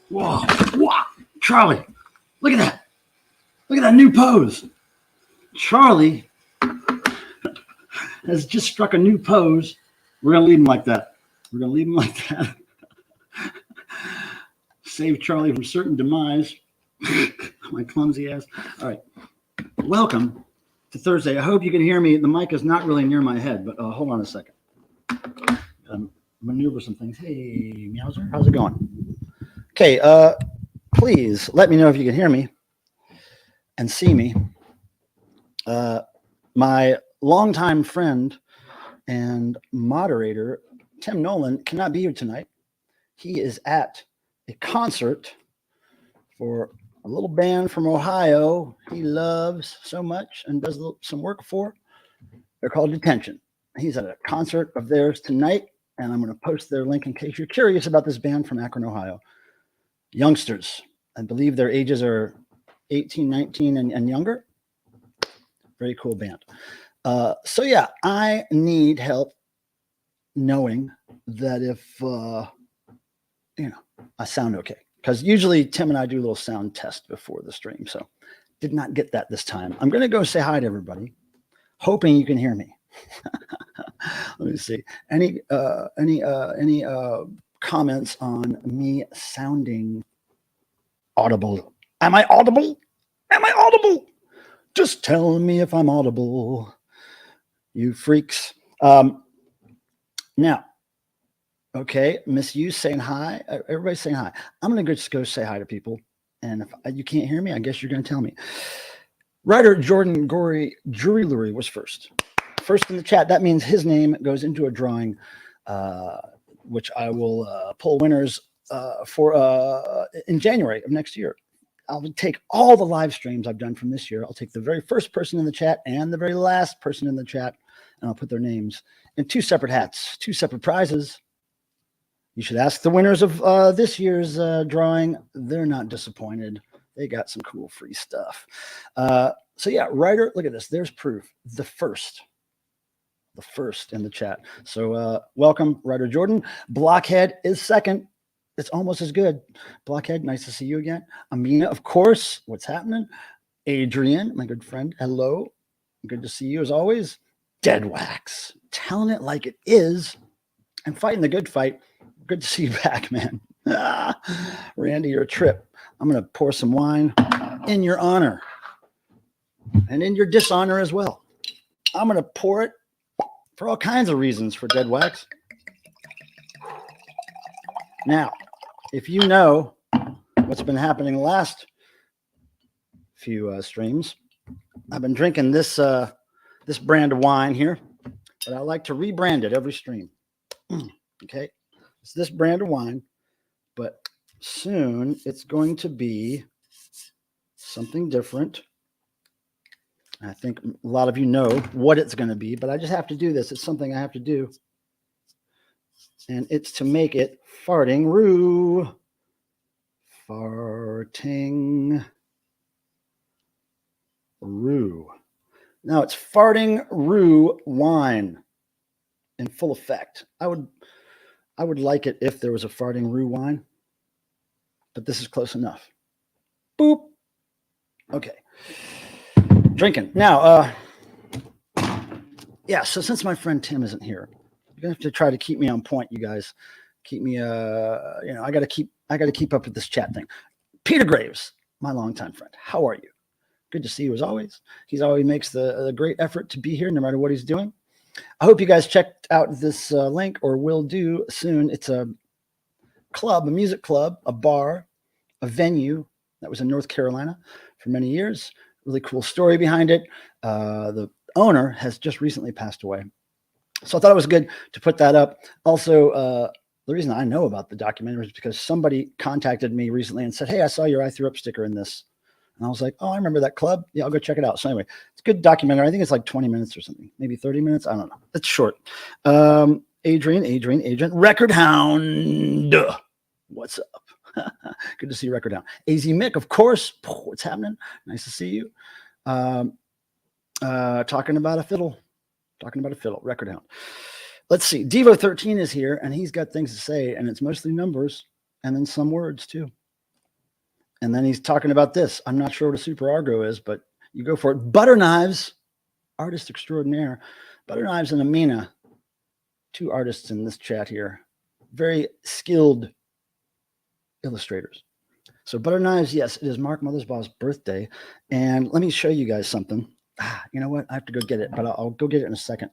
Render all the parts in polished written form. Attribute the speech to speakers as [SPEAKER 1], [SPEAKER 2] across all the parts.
[SPEAKER 1] Whoa, whoa, Charlie, look at that. Look at that new pose. Charlie has just struck a new pose. We're going to leave him like that. We're going to leave him like that. Save Charlie from certain demise. My clumsy ass. All right. Welcome to Thursday. I hope you can hear me. The mic is not really near my head, but hold on a second. Maneuver some things. Hey, Meowser, how's it going? Okay, please let me know if you can hear me and see me. My longtime friend and moderator, Tim Nolan, cannot be here tonight. He is at a concert for a little band from Ohio he loves so much and does some work for. They're called Detention. He's at a concert of theirs tonight, and I'm going to post their link in case you're curious about this band from Akron, Ohio. Youngsters. I believe their ages are 18, 19, and younger. Very cool band. So yeah, I need help knowing that if, I sound okay. Because usually Tim and I do a little sound test before the stream. So did not get that this time. I'm going to go say hi to everybody, hoping you can hear me. Let me see. Any comments on me sounding audible? Am I audible? Am I audible? Just tell me if I'm audible, you freaks. Now, okay, Miss You saying hi. Everybody's saying hi. I'm going to just go say hi to people. And if you can't hear me, I guess you're going to tell me. Writer Jordan Gory Jewelry was first. First in the chat. That means his name goes into a drawing, which I will pull winners for in January of next year. I'll take all the live streams I've done from this year. I'll take the very first person in the chat and the very last person in the chat, and I'll put their names in two separate hats, two separate prizes. You should ask the winners of this year's drawing. They're not disappointed. They got some cool free stuff. So yeah, writer, look at this. There's proof. The first in the chat. So welcome, writer Jordan. Blockhead is second. It's almost as good. Blockhead, nice to see you again. Amina, of course. What's happening? Adrian, my good friend. Hello. Good to see you as always. Dead Wax, telling it like it is and fighting the good fight. Good to see you back, man. Randy, you're a trip. I'm going to pour some wine in your honor and in your dishonor as well. I'm going to pour it for all kinds of reasons for Dead Wax. Now, if you know what's been happening the last few streams, I've been drinking this this brand of wine here, but I like to rebrand it every stream. Okay, it's this brand of wine, but soon it's going to be something different. I think a lot of you know what it's going to be, but I just have to do this. It's something I have to do. And it's to make it farting roo. Farting roo. Now it's farting roo wine in full effect. I would like it if there was a farting roo wine, but this is close enough. Boop. Okay. Drinking. Now, yeah, so since my friend Tim isn't here, you're gonna have to try to keep me on point, you guys. Keep me I gotta keep up with this chat thing. Peter Graves, my longtime friend. How are you? Good to see you as always. He always makes the great effort to be here no matter what he's doing. I hope you guys checked out this link, or will do soon. It's a club, a music club, a bar, a venue that was in North Carolina for many years. Really cool story behind it. The owner has just recently passed away. So I thought it was good to put that up. Also, the reason I know about the documentary is because somebody contacted me recently and said, hey, I saw your I Threw Up sticker in this. And I was like, oh, I remember that club. Yeah, I'll go check it out. So anyway, it's a good documentary. I think it's like 20 minutes or something, maybe 30 minutes. I don't know. It's short. Adrian, Record Hound. What's up? Good to see you, Record Hound. AZ Mick, of course. What's happening? Nice to see you. Talking about a fiddle. Record Hound. Let's see. Devo 13 is here, and he's got things to say, and it's mostly numbers and then some words too. And then he's talking about this. I'm not sure what a super argo is, but you go for it. Butter Knives, artist extraordinaire. Butter Knives and Amina, two artists in this chat here. Very skilled illustrators. So Butter Knives, yes, it is Mark Mothersbaugh's birthday. And let me show you guys something. You know what? I have to go get it, but I'll go get it in a second.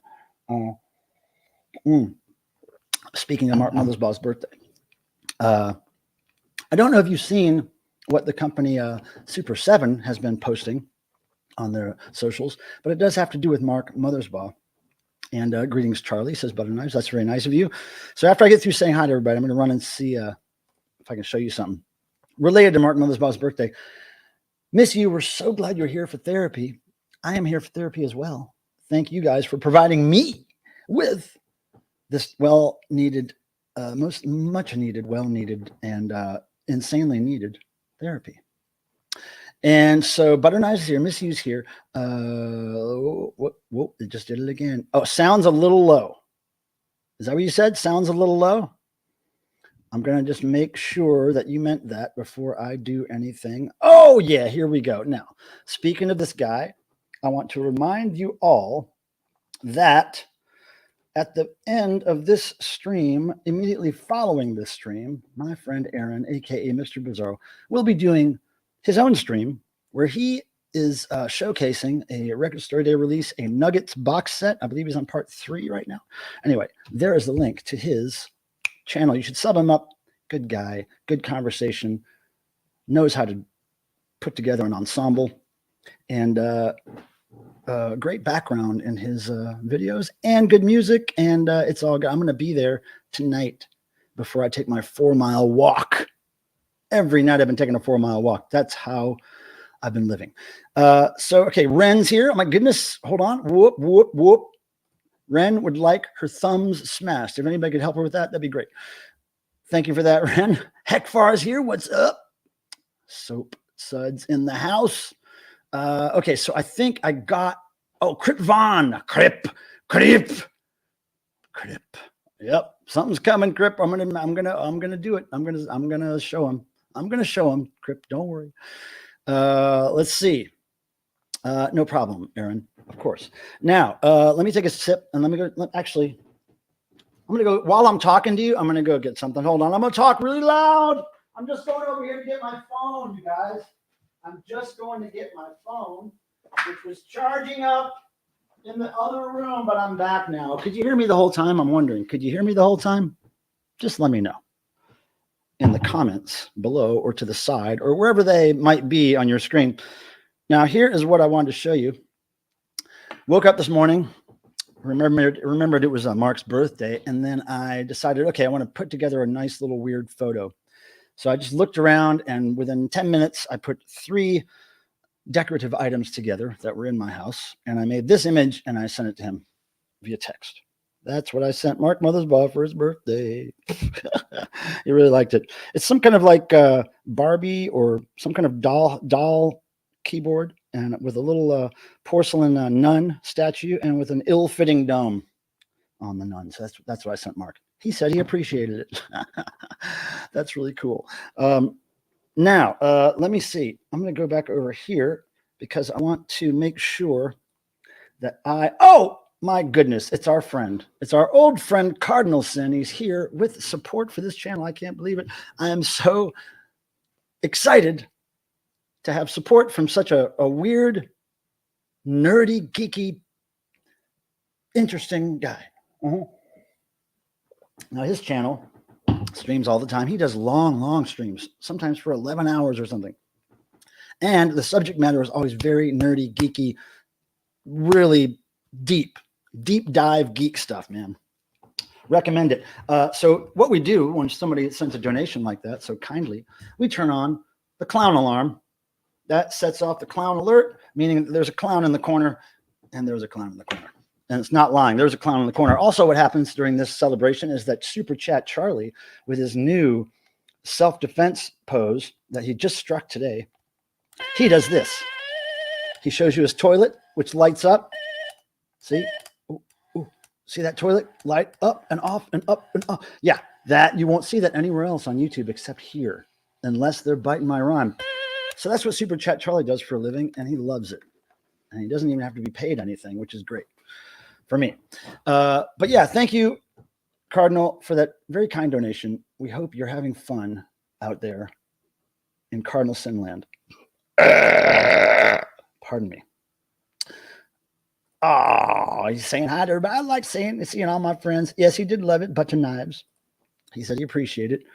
[SPEAKER 1] Speaking of Mark Mothersbaugh's birthday, I don't know if you've seen what the company Super 7 has been posting on their socials, but it does have to do with Mark Mothersbaugh. And greetings, Charlie, says Butter Knives. That's very nice of you. So after I get through saying hi to everybody, I'm going to run and see if I can show you something related to Mark Mothersbaugh's birthday. Miss you, we're so glad you're here for therapy. I am here for therapy as well. Thank you guys for providing me with this well-needed, much needed, well-needed, and insanely needed therapy. And so Butter Knives is here. Miss You's here. Whoop, it just did it again. Oh, sounds a little low. Is that what you said? Sounds a little low? I'm going to just make sure that you meant that before I do anything. Oh, yeah, here we go. Now, speaking of this guy, I want to remind you all that at the end of this stream, immediately following this stream, my friend Aaron, aka Mr. Bizarro, will be doing his own stream where he is showcasing a Record Store Day release, a Nuggets box set. I believe he's on part 3 right now. Anyway, there is the link to his channel. You should sub him up. Good guy, good conversation, knows how to put together an ensemble, and great background in his videos and good music. And it's all good. I'm going to be there tonight before I take my 4-mile walk. Every night I've been taking a 4-mile walk. That's how I've been living. Okay, Ren's here. Oh my goodness. Hold on. Whoop. Ren would like her thumbs smashed. If anybody could help her with that, that'd be great. Thank you for that, Ren. Heckfar is here. What's up? Soap Suds in the house. Okay, so I think I got Crip Von. Crip. Yep, something's coming, Crip. I'm gonna do it. I'm gonna show him. Crip, don't worry. Let's see. No problem, Aaron. Of course. Now, let me take a sip and let me go. Actually, I'm going to go while I'm talking to you. I'm going to go get something. Hold on. I'm going to talk really loud. I'm just going over here to get my phone, you guys. I'm just going to get my phone, which was charging up in the other room, but I'm back now. Could you hear me the whole time? I'm wondering. Could you hear me the whole time? Just let me know in the comments below or to the side or wherever they might be on your screen. Now, here is what I wanted to show you. Woke up this morning, remembered it was Mark's birthday, and then I decided, okay, I want to put together a nice little weird photo. So I just looked around, and within 10 minutes, I put 3 decorative items together that were in my house, and I made this image, and I sent it to him via text. That's what I sent Mark Mothersbaugh for his birthday. He really liked it. It's some kind of like Barbie or some kind of doll keyboard, and with a little porcelain nun statue, and with an ill-fitting dome on the nun. So that's what I sent Mark. He said he appreciated it. That's really cool. Now, let me see. I'm going to go back over here because I want to make sure that oh, my goodness, it's our friend. It's our old friend, Cardinalson. He's here with support for this channel. I can't believe it. I am so excited to have support from such a weird, nerdy, geeky, interesting guy. Now, his channel streams all the time. He does long streams, sometimes for 11 hours or something. And the subject matter is always very nerdy, geeky, really deep dive geek stuff, man. Recommend it. So what we do when somebody sends a donation like that, so kindly, we turn on the clown alarm. That sets off the clown alert, meaning there's a clown in the corner, and there's a clown in the corner. And it's not lying. There's a clown in the corner. Also, what happens during this celebration is that Super Chat Charlie, with his new self-defense pose that he just struck today, he does this. He shows you his toilet, which lights up. See? Ooh. See that toilet light up and off and up and off? Yeah, that you won't see that anywhere else on YouTube except here, unless they're biting my rhyme. So that's what Super Chat Charlie does for a living, and he loves it. And he doesn't even have to be paid anything, which is great for me. But yeah, thank you, Cardinal, for that very kind donation. We hope you're having fun out there in Cardinal Sinland. Pardon me. Oh, he's saying hi to everybody. I like seeing all my friends. Yes, he did love it. Butter knives. He said he appreciated it.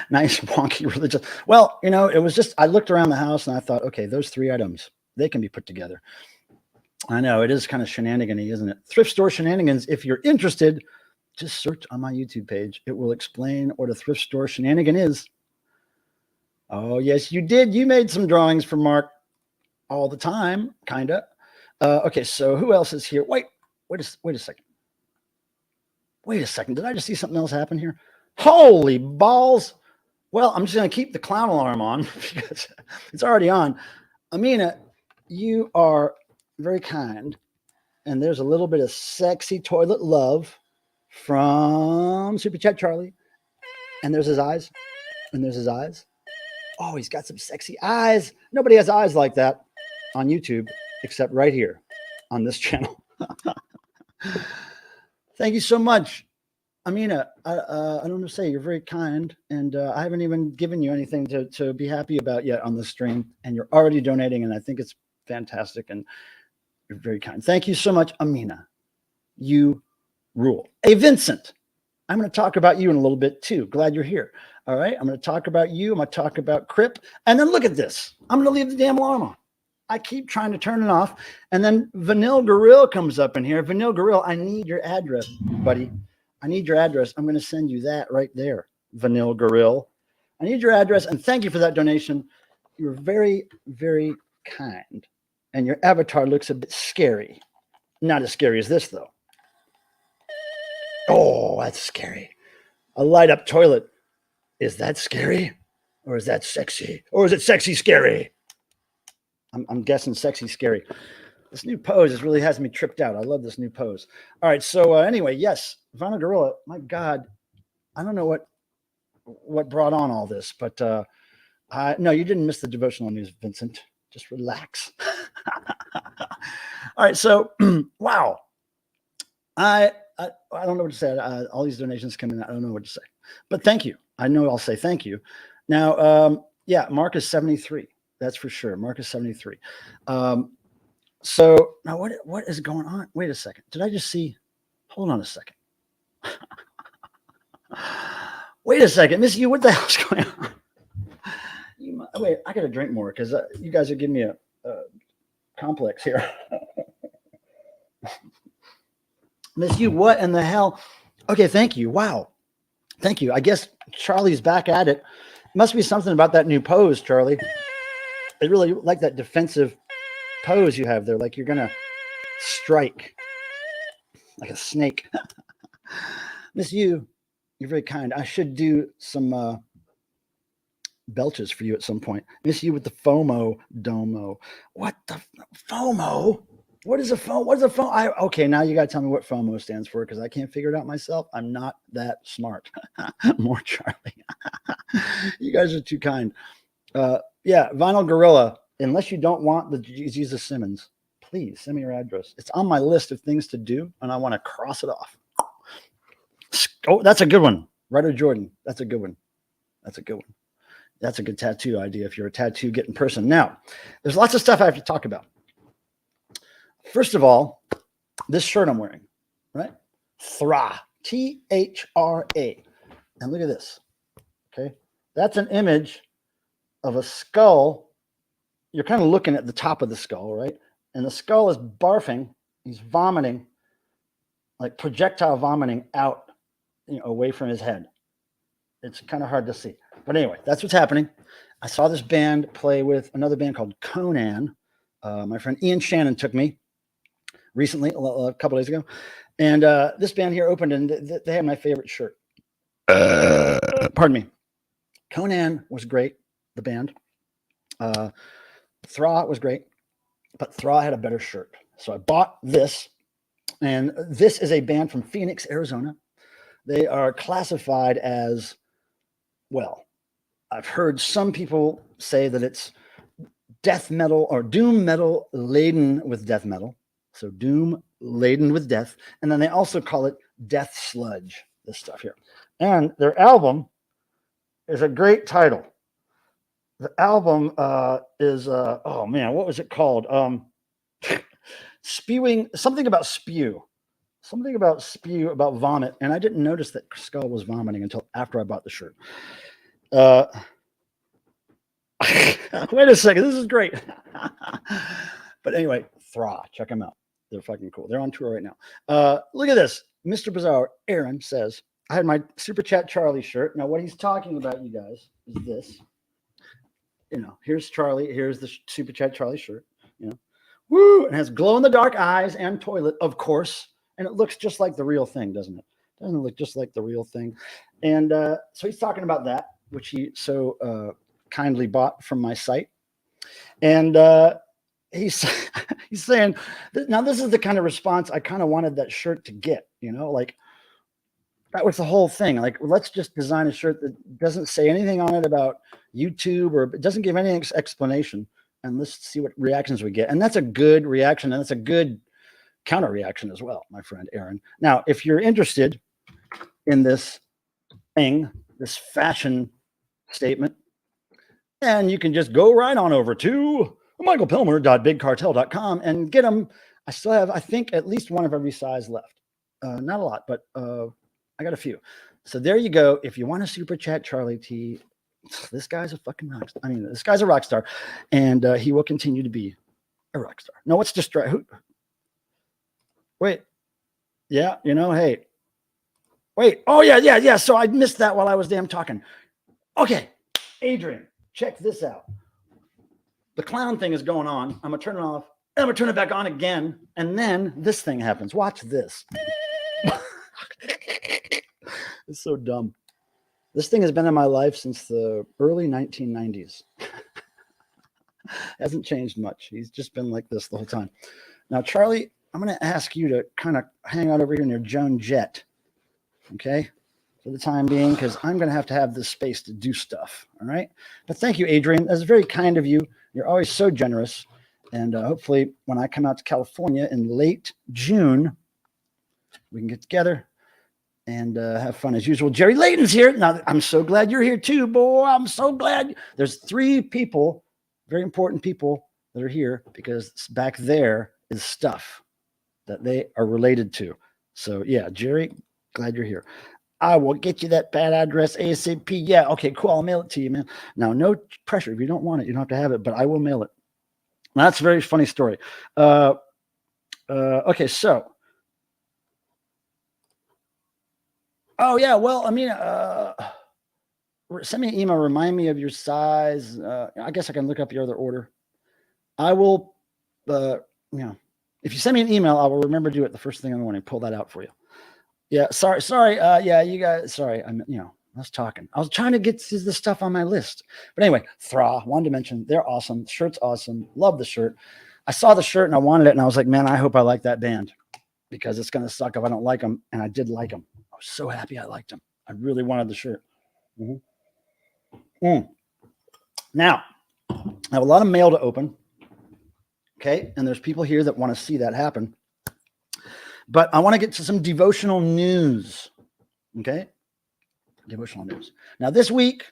[SPEAKER 1] Nice, wonky, religious. Well, you know, it was just, I looked around the house and I thought, okay, those 3 items, they can be put together. I know it is kind of shenanigan-y, isn't it? Thrift store shenanigans. If you're interested, just search on my YouTube page. It will explain what a thrift store shenanigan is. Oh, yes, you did. You made some drawings for Mark all the time, kind of. Okay, so who else is here? Wait a second. Wait a second. Did I just see something else happen here? Holy balls. Well, I'm just going to keep the clown alarm on because it's already on. Amina, you are very kind. And there's a little bit of sexy toilet love from Super Chat Charlie. And there's his eyes. And there's his eyes. Oh, he's got some sexy eyes. Nobody has eyes like that on YouTube except right here on this channel. Thank you so much. Amina, I don't know what to say. You're very kind, and I haven't even given you anything to be happy about yet on the stream, and you're already donating, and I think it's fantastic, and you're very kind. Thank you so much, Amina. You rule. Hey, Vincent, I'm going to talk about you in a little bit, too. Glad you're here. All right, I'm going to talk about you. I'm going to talk about Crip, and then look at this. I'm going to leave the damn alarm on. I keep trying to turn it off, and then Vanille Gorilla comes up in here. Vanille Gorilla, I need your address, buddy. I need your address. I'm going to send you that right there, Vanille Gorilla. I need your address, and thank you for that donation. You're very, very kind, and your avatar looks a bit scary. Not as scary as this, though. Oh, that's scary. A light-up toilet. Is that scary, or is that sexy, or is it sexy scary? I'm guessing sexy scary. This new pose really has me tripped out. I love this new pose. All right. So anyway, yes, Vanna Gorilla, my God, I don't know what brought on all this, but no, you didn't miss the devotional news, Vincent. Just relax. All right. So, wow. I don't know what to say. All these donations come in. I don't know what to say, but thank you. I know I'll say thank you. Now, yeah, Mark is 73. That's for sure. Mark is 73. So now what is going on? Wait a second. Did I just see? Hold on a second. Wait a second. Miss you, what the hell's going on? Wait, I got to drink more because you guys are giving me a complex here. Miss you, what in the hell? Okay, thank you. Wow. Thank you. I guess Charlie's back at it. Must be something about that new pose, Charlie. I really like that defensive pose you have there, like you're going to strike like a snake. Miss you, you're very kind. I should do some belches for you at some point. Miss you with the FOMO domo. What the FOMO? What is a FOMO? What is a FOMO? Okay, now you got to tell me what FOMO stands for because I can't figure it out myself. I'm not that smart. More Charlie. You guys are too kind. Yeah, Vinyl Gorilla. Unless you don't want the Jesus Simmons, please send me your address. It's on my list of things to do, and I want to cross it off. Oh, that's a good one. Ryder Jordan. That's a good one. That's a good one. That's a good tattoo idea if you're a tattoo getting person. Now, there's lots of stuff I have to talk about. First of all, this shirt I'm wearing, right? Thra, T-H-R-A. And look at this, okay? That's an image of a skull. You're kind of looking at the top of the skull, right? And the skull is barfing. He's vomiting, like projectile vomiting out, away from his head. It's kind of hard to see. But anyway, that's what's happening. I saw this band play with another band called Conan. My friend Ian Shannon took me recently, a couple days ago. And this band here opened, and they had my favorite shirt. Pardon me. Conan was great, the band. Thra was great, but Thra had a better shirt. So I bought this, and this is a band from Phoenix, Arizona. They are classified as, well, I've heard some people say that it's death metal or doom metal laden with death metal. So doom laden with death. And then they also call it death sludge, this stuff here. And their album is a great title. The album is, oh man, what was it called? Spewing, something about spew. Something about spew, about vomit. And I didn't notice that Skull was vomiting until after I bought the shirt. Wait a second, this is great. But anyway, Thra, check them out. They're fucking cool. They're on tour right now. Look at this. Mr. Bizarre, Aaron says, I had my Super Chat Charlie shirt. Now, what he's talking about, you guys, is this. Here's Charlie. Here's the Super Chat Charlie shirt. Woo! It has glow-in-the-dark eyes and toilet, of course. And it looks just like the real thing, doesn't it? Doesn't it look just like the real thing? And so he's talking about that, which he so kindly bought from my site. And he's saying, now this is the kind of response I kind of wanted that shirt to get, like that was the whole thing. Like, let's just design a shirt that doesn't say anything on it about YouTube or it doesn't give any explanation. And let's see what reactions we get. And that's a good reaction. And that's a good counter reaction as well, my friend Aaron. Now, if you're interested in this thing, this fashion statement, and you can just go right on over to michaelpilmer.bigcartel.com and get them. I still have, I think, at least one of every size left. Not a lot, but I got a few. So there you go. If you want to super chat Charlie T, this guy's a fucking rock star. I mean, this guy's a rock star, and he will continue to be a rock star. No, what's distract? Wait. Yeah, hey. Wait. Oh, yeah. So I missed that while I was damn talking. Okay, Adrian, check this out. The clown thing is going on. I'm going to turn it off. And I'm going to turn it back on again. And then this thing happens. Watch this. It's so dumb. This thing has been in my life since the early 1990s. Hasn't changed much. He's just been like this the whole time. Now, Charlie, I'm going to ask you to kind of hang out over here near Joan Jett. Okay? For the time being, because I'm going to have this space to do stuff. All right? But thank you, Adrian. That's very kind of you. You're always so generous. And hopefully when I come out to California in late June, we can get together and have fun as usual. Jerry Layton's here. Now, I'm so glad you're here too, boy. I'm so glad. There's 3 people, very important people that are here because back there is stuff that they are related to. So yeah, Jerry, glad you're here. I will get you that bad address ASAP. Yeah, okay, cool. I'll mail it to you, man. Now, no pressure. If you don't want it, you don't have to have it, but I will mail it. Now, that's a very funny story. Okay, so. Oh, yeah, well, I mean, send me an email. Remind me of your size. I guess I can look up your other order. I will, you know, if you send me an email, I will remember to do it the first thing in the morning. Pull that out for you. Yeah, sorry. Yeah, you guys, sorry. I was talking. I was trying to get to the stuff on my list. But anyway, Thra, One Dimension, they're awesome. The shirt's awesome. Love the shirt. I saw the shirt and I wanted it, and I was like, man, I hope I like that band because it's gonna suck if I don't like them. And I did like them. I was so happy I liked them. I really wanted the shirt. Now, I have a lot of mail to open. Okay, and there's people here that want to see that happen. But I want to get to some devotional news. Okay, devotional news. Now, this week,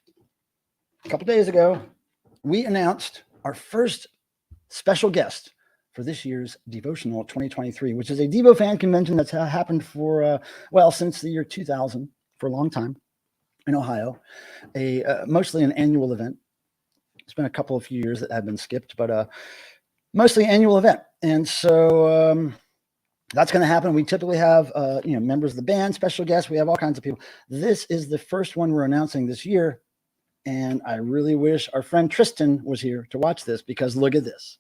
[SPEAKER 1] a couple days ago, we announced our first special guest for this year's Devotional 2023, which is a Devo fan convention that's happened for, since the year 2000, for a long time in Ohio, mostly an annual event. It's been a couple of few years that have been skipped, but mostly annual event. And so that's going to happen. We typically have, members of the band, special guests. We have all kinds of people. This is the first one we're announcing this year. And I really wish our friend Tristan was here to watch this, because look at this.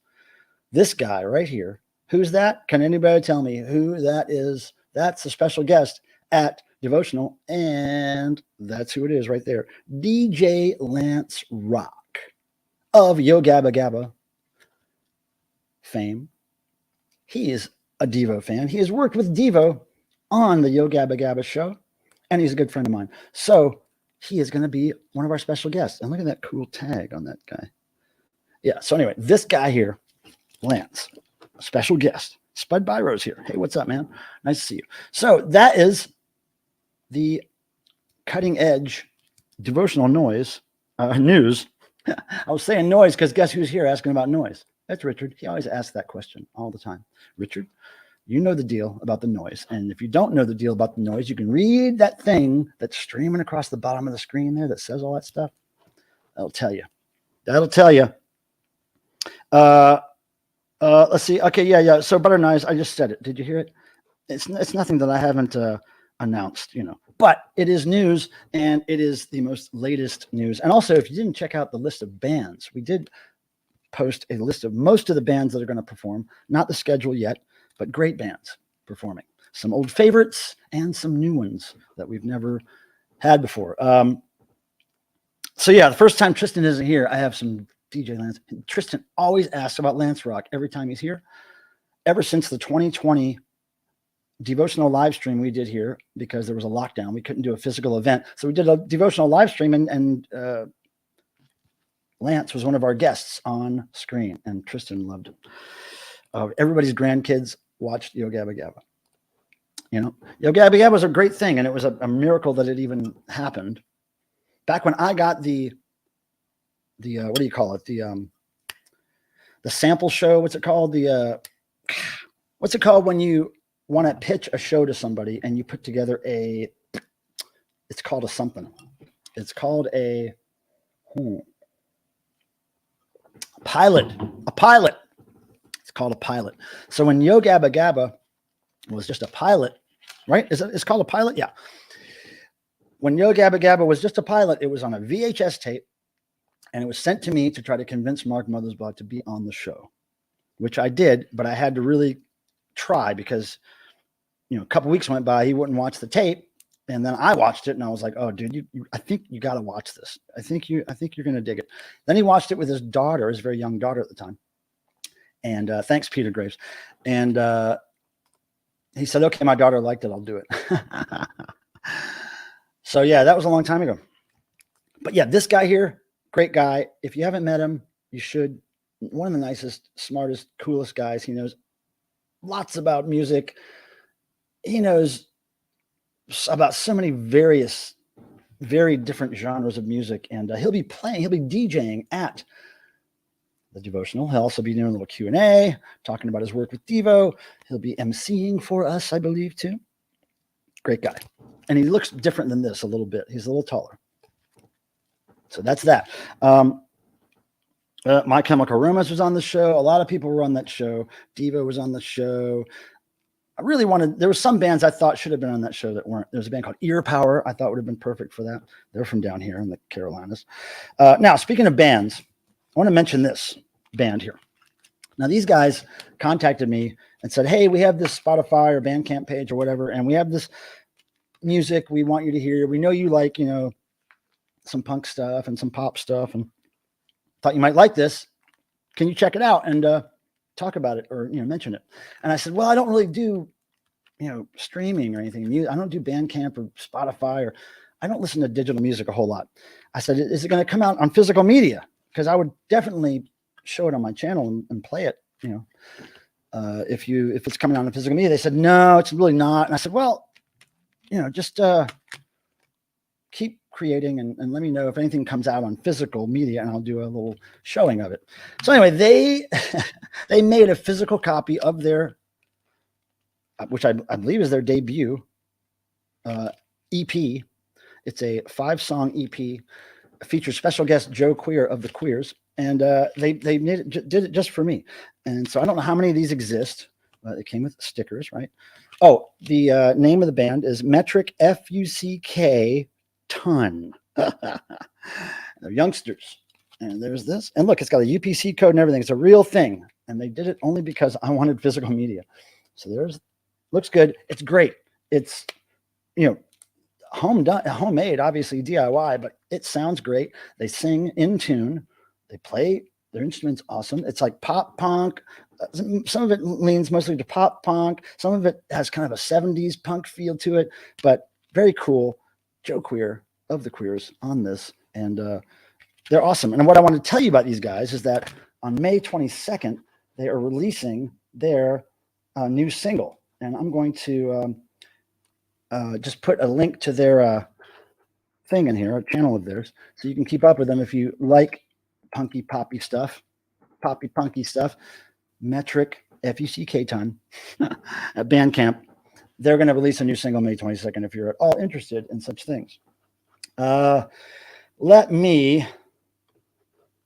[SPEAKER 1] This guy right here. Who's that? Can anybody tell me who that is? That's a special guest at Devotional. And that's who it is right there. DJ Lance Rock of Yo Gabba Gabba fame. He is a Devo fan. He has worked with Devo on the Yo Gabba Gabba show, and he's a good friend of mine. So he is going to be one of our special guests. And look at that cool tag on that guy. Yeah, so anyway, this guy here, Lance, special guest. Spud Byro's here. Hey, what's up, man? Nice to see you. So that is the cutting edge devotional news. I was saying noise because guess who's here asking about noise? That's Richard. He always asks that question all the time. Richard, you know the deal about the noise. And if you don't know the deal about the noise, you can read that thing that's streaming across the bottom of the screen there that says all that stuff. That'll tell you. Let's see. Okay, yeah. So butter knives, I just said it. Did you hear it? It's nothing that I haven't announced, but it is news, and it is the most latest news. And also, if you didn't check out the list of bands, we did post a list of most of the bands that are going to perform, not the schedule yet, but great bands performing. Some old favorites and some new ones that we've never had before. So yeah, the first time Tristan isn't here, I have some DJ Lance. Tristan always asks about Lance Rock every time he's here. Ever since the 2020 devotional live stream we did here, because there was a lockdown, we couldn't do a physical event. So we did a devotional live stream, and Lance was one of our guests on screen, and Tristan loved it. Everybody's grandkids watched Yo Gabba Gabba. Yo Gabba Gabba was a great thing, and it was a miracle that it even happened. Back when I got the what do you call it? The sample show. What's it called? What's it called when you want to pitch a show to somebody and you put together it's called a something. It's called a pilot. A pilot. It's called a pilot. So when Yo Gabba Gabba was just a pilot, right? It's called a pilot? Yeah. When Yo Gabba Gabba was just a pilot, it was on a VHS tape, and it was sent to me to try to convince Mark Mothersbaugh to be on the show, which I did, but I had to really try because, a couple weeks went by, he wouldn't watch the tape. And then I watched it and I was like, oh, dude, I think you got to watch this. I think you're going to dig it. Then he watched it with his daughter, his very young daughter at the time. And thanks, Peter Graves. And he said, okay, my daughter liked it. I'll do it. So yeah, that was a long time ago. But yeah, this guy here, great guy. If you haven't met him, you should. One of the nicest, smartest, coolest guys. He knows lots about music. He knows about so many very different genres of music. And he'll be DJing at the devotional. He'll also be doing a little Q&A, talking about his work with Devo. He'll be emceeing for us, I believe, too. Great guy. And he looks different than this a little bit. He's a little taller. So that's that. My Chemical Romance was on the show. A lot of people were on that show. Devo was on the show. I really wanted, there were some bands I thought should have been on that show that weren't. There's a band called Ear Power I thought would have been perfect for that. They're from down here in the Carolinas. Now, speaking of bands, I want to mention this band here. Now, these guys contacted me and said, hey, we have this Spotify or Bandcamp page or whatever, and we have this music we want you to hear. We know you like, you know, some punk stuff and some pop stuff, and thought you might like this. Can you check it out and talk about it or, you know, mention it? And I said, well, I don't really do, you know, streaming or anything. I don't do Bandcamp or Spotify, or I don't listen to digital music a whole lot. I said, is it going to come out on physical media? Because I would definitely show it on my channel and play it, you know, if it's coming out on physical media. They said, no, it's really not. And I said, well, you know, just keep creating and let me know if anything comes out on physical media, and I'll do a little showing of it. So anyway, they made a physical copy of their, which I believe is their debut EP. It's a 5-song EP. It features special guest Joe Queer of the Queers, and they did it just for me. And so I don't know how many of these exist. It came with stickers, right? Oh, the name of the band is Metric Fuck Ton. They're youngsters. And there's this. And look, it's got a UPC code and everything. It's a real thing. And they did it only because I wanted physical media. So there's, looks good. It's great. It's, you know, homemade, obviously DIY, but it sounds great. They sing in tune. They play their instruments awesome. It's like pop punk. Some of it leans mostly to pop punk. Some of it has kind of a 70s punk feel to it, but very cool. Joe Queer of the Queers on this, and they're awesome. And what I want to tell you about these guys is that on May 22nd, they are releasing their new single, and I'm going to just put a link to their thing in here, a channel of theirs, so you can keep up with them if you like punky poppy stuff, poppy punky stuff. Metric Fuck Ton at Bandcamp. They're going to release a new single May 22nd if you're at all interested in such things. Let me.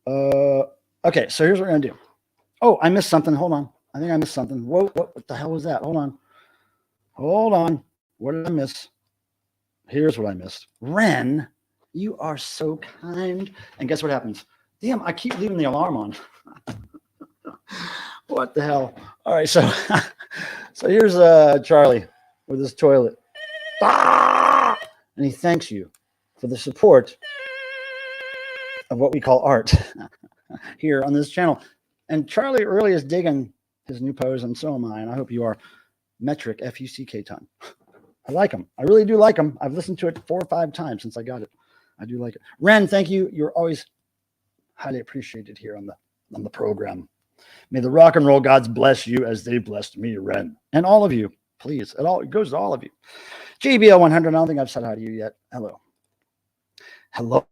[SPEAKER 1] Okay, so here's what we're going to do. Oh, I missed something. Hold on. I think I missed something. Whoa, what the hell was that? Hold on. Hold on. What did I miss? Here's what I missed. Ren, you are so kind. And guess what happens? Damn, I keep leaving the alarm on. What the hell? All right, so here's Charlie with his toilet. And he thanks you for the support of what we call art here on this channel. And Charlie really is digging his new pose, and so am I, and I hope you are. Metric Fuck Ton. I like him. I really do like him. I've listened to it 4 or 5 times since I got it. I do like it. Ren, thank you. You're always highly appreciated here on the program. May the rock and roll gods bless you as they blessed me, Ren. And all of you, please. It goes to all of you. JBL100, I don't think I've said hi to you yet. Hello. Hello.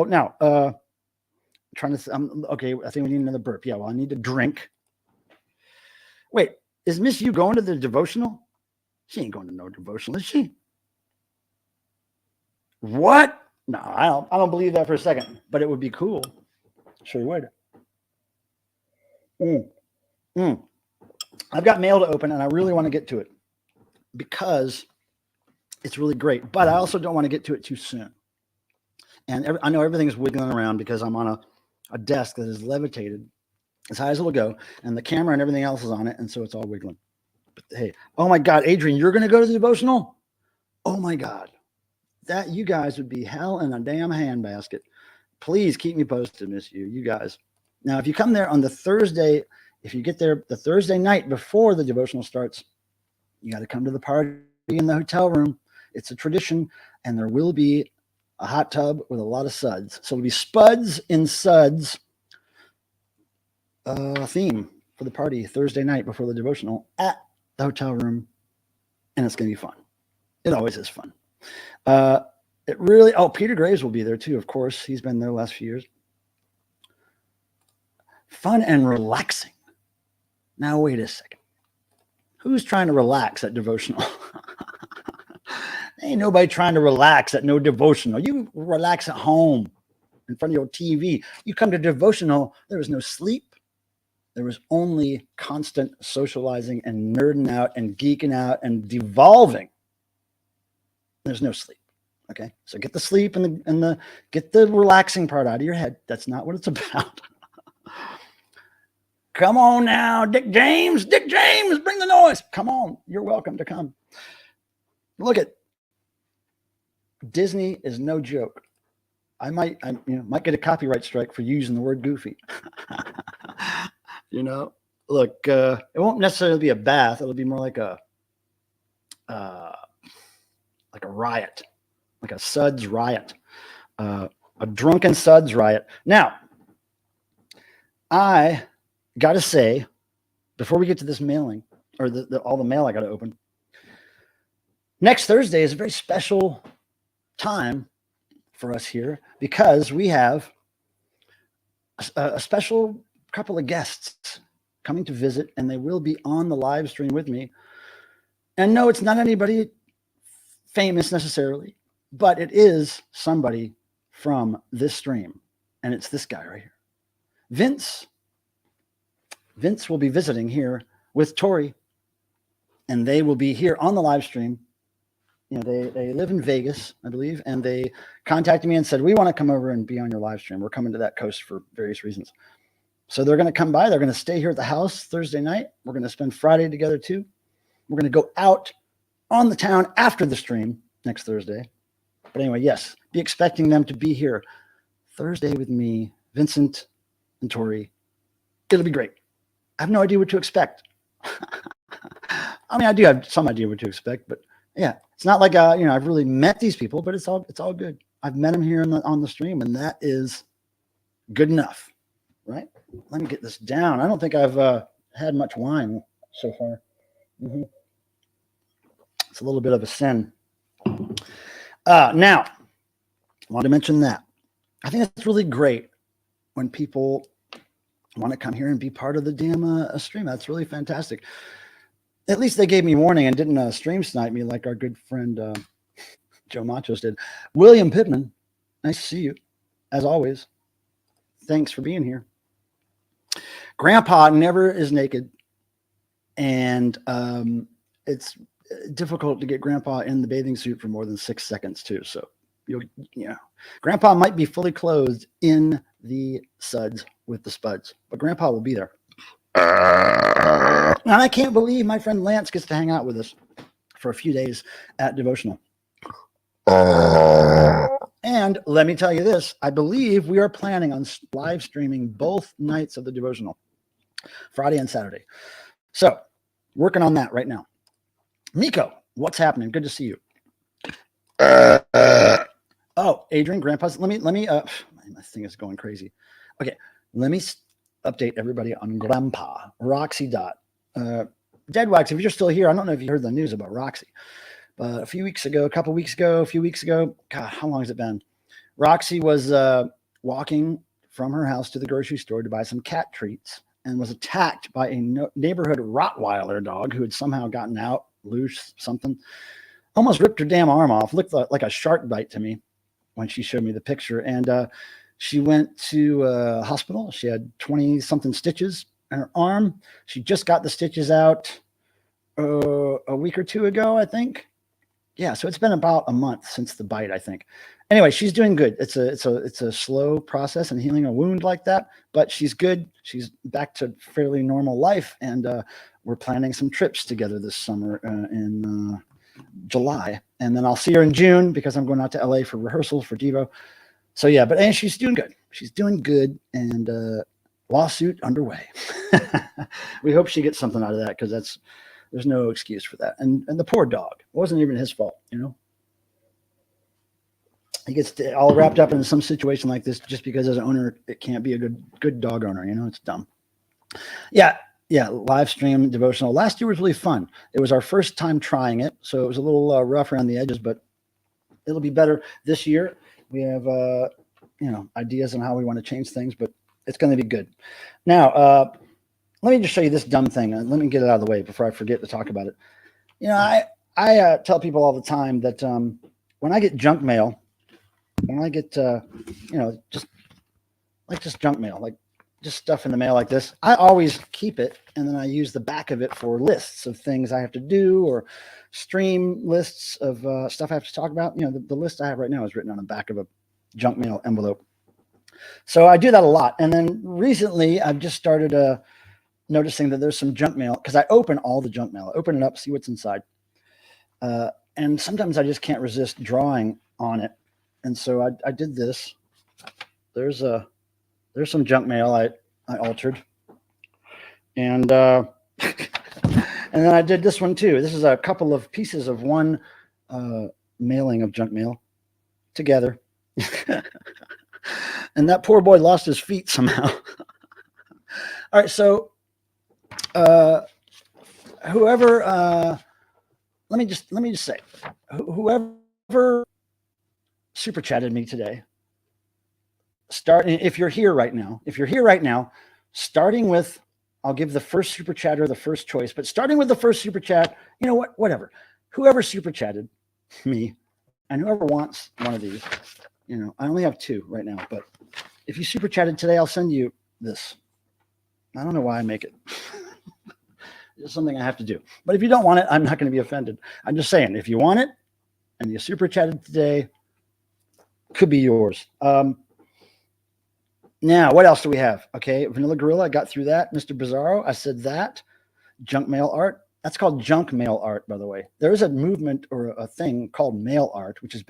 [SPEAKER 1] Now, trying to, okay, I think we need another burp. Yeah, well, I need a drink. Wait, is Miss You going to the devotional? She ain't going to no devotional, is she? What? No, I don't believe that for a second, but it would be cool. Sure would. I've got mail to open, and I really want to get to it because it's really great, but I also don't want to get to it too soon. And I know everything is wiggling around because I'm on a desk that is levitated as high as it'll go, and the camera and everything else is on it, and so it's all wiggling. But hey, oh my God, Adrian, you're going to go to the devotional? Oh my God. That you guys would be hell in a damn handbasket. Please keep me posted, Miss You guys. Now, if you come there on the Thursday, if you get there the Thursday night before the devotional starts, you got to come to the party in the hotel room. It's a tradition, and there will be a hot tub with a lot of suds. So it'll be Spuds in Suds theme for the party Thursday night before the devotional at the hotel room, and it's going to be fun. It always is fun. It really, Peter Graves will be there too, of course. He's been there the last few years. Fun and relaxing. Now, wait a second. Who's trying to relax at devotional? Ain't nobody trying to relax at no devotional. You relax at home in front of your TV. You come to devotional, there was no sleep. There was only constant socializing and nerding out and geeking out and devolving. There's no sleep. Okay, so get the sleep and the get the relaxing part out of your head. That's not what it's about. Come on now, Dick James, bring the noise. Come on, you're welcome to come. Look at Disney is no joke. I might get a copyright strike for using the word goofy. Look, it won't necessarily be a bath. It'll be more like a riot. Like a suds riot, a drunken suds riot. Now, I got to say, before we get to this mailing, or all the mail I got to open, next Thursday is a very special time for us here because we have a special couple of guests coming to visit, and they will be on the live stream with me. And no, it's not anybody famous necessarily, but it is somebody from this stream, and it's this guy right here. Vince will be visiting here with Tori, and they will be here on the live stream. They live in Vegas, I believe, and they contacted me and said, we want to come over and be on your live stream. We're coming to that coast for various reasons. So they're going to come by. They're going to stay here at the house Thursday night. We're going to spend Friday together too. We're going to go out on the town after the stream next Thursday. But anyway, yes, be expecting them to be here Thursday with me, Vincent and Tori. It'll be great. I have no idea what to expect. I mean, I do have some idea what to expect, but yeah, it's not like I've really met these people, but it's all good. I've met them here on the stream, and that is good enough, right? Let me get this down. I don't think I've had much wine so far. Mm-hmm. It's a little bit of a sin. Now, I want to mention that. I think it's really great when people want to come here and be part of the damn stream. That's really fantastic. At least they gave me warning and didn't stream snipe me like our good friend Joe Machos did. William Pittman, nice to see you, as always. Thanks for being here. Grandpa never is naked, and it's difficult to get Grandpa in the bathing suit for more than 6 seconds too. So Grandpa might be fully clothed in the suds with the spuds, but Grandpa will be there. And I can't believe my friend Lance gets to hang out with us for a few days at devotional. And let me tell you this, I believe we are planning on live streaming both nights of the devotional, Friday and Saturday. So working on that right now. Nico, what's happening? Good to see you. Oh, Adrian, Grandpa's. Let me. My thing is going crazy. Okay, let me update everybody on Grandpa. Roxy Dot. Deadwax, if you're still here, I don't know if you heard the news about Roxy, but a few weeks ago, God, how long has it been? Roxy was walking from her house to the grocery store to buy some cat treats and was attacked by a neighborhood Rottweiler dog who had somehow gotten out, loose, something. Almost ripped her damn arm off. Looked like a shark bite to me when she showed me the picture. And she went to hospital. She had 20-something stitches in her arm. She just got the stitches out a week or two ago, I think. Yeah, so it's been about a month since the bite, I think. Anyway, she's doing good. It's a slow process in healing a wound like that, but she's good. She's back to fairly normal life, and we're planning some trips together this summer in July, and then I'll see her in June because I'm going out to LA for rehearsals for Devo. So yeah, and she's doing good. She's doing good, and lawsuit underway. We hope she gets something out of that because there's no excuse for that. And the poor dog, it wasn't even his fault, He gets all wrapped up in some situation like this just because as an owner, it can't be a good dog owner. It's dumb. Yeah, live stream devotional. Last year was really fun. It was our first time trying it, so it was a little rough around the edges, but it'll be better this year. We have ideas on how we want to change things, but it's going to be good. Now, let me just show you this dumb thing. Let me get it out of the way before I forget to talk about it. I I tell people all the time that when I get junk mail, when I get just junk mail, like just stuff in the mail like this, I always keep it, and then I use the back of it for lists of things I have to do, or stream lists of stuff I have to talk about. The list I have right now is written on the back of a junk mail envelope. So I do that a lot. And then recently I've just started noticing that there's some junk mail, because I open all the junk mail. I open it up, see what's inside. And sometimes I just can't resist drawing on it. And so I did this. There's some junk mail I altered. And and then I did this one too. This is a couple of pieces of one mailing of junk mail together. And that poor boy lost his feet somehow. All right, so whoever let me just say, whoever super chatted me today, if you're here right now, starting with, I'll give the first super chatter the first choice, but starting with the first super chat, you know what, whatever, whoever super chatted me, and whoever wants one of these, I only have 2 right now, but if you super chatted today, I'll send you this. I don't know why I make it. It's something I have to do. But if you don't want it, I'm not going to be offended. I'm just saying, if you want it and you super chatted today, could be yours. Now, what else do we have? Okay, Vanilla Gorilla, I got through that. Mr. Bizarro, I said that. Junk mail art. That's called junk mail art, by the way. There is a movement or a thing called mail art, which is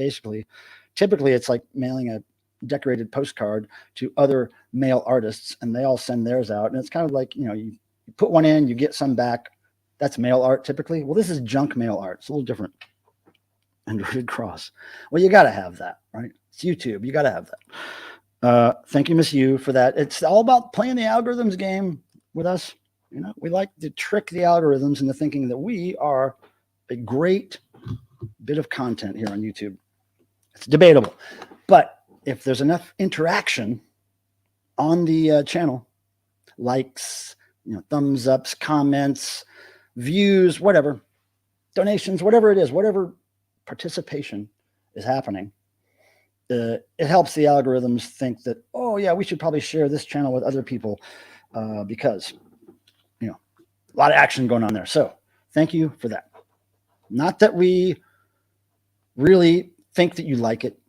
[SPEAKER 1] typically it's like mailing a decorated postcard to other mail artists, and they all send theirs out. And it's kind of like, you put one in, you get some back. That's mail art typically. Well, this is junk mail art. It's a little different. And Red Cross. Well, you got to have that, right? It's YouTube. You got to have that. Thank you, Miss U, for that. It's all about playing the algorithms game with us. We like to trick the algorithms into thinking that we are a great bit of content here on YouTube. It's debatable. But if there's enough interaction on the channel, likes, thumbs ups, comments, views, whatever, donations, whatever it is, whatever participation is happening, it helps the algorithms think that, oh yeah, we should probably share this channel with other people because, a lot of action going on there. So thank you for that. Not that we really think that you like it.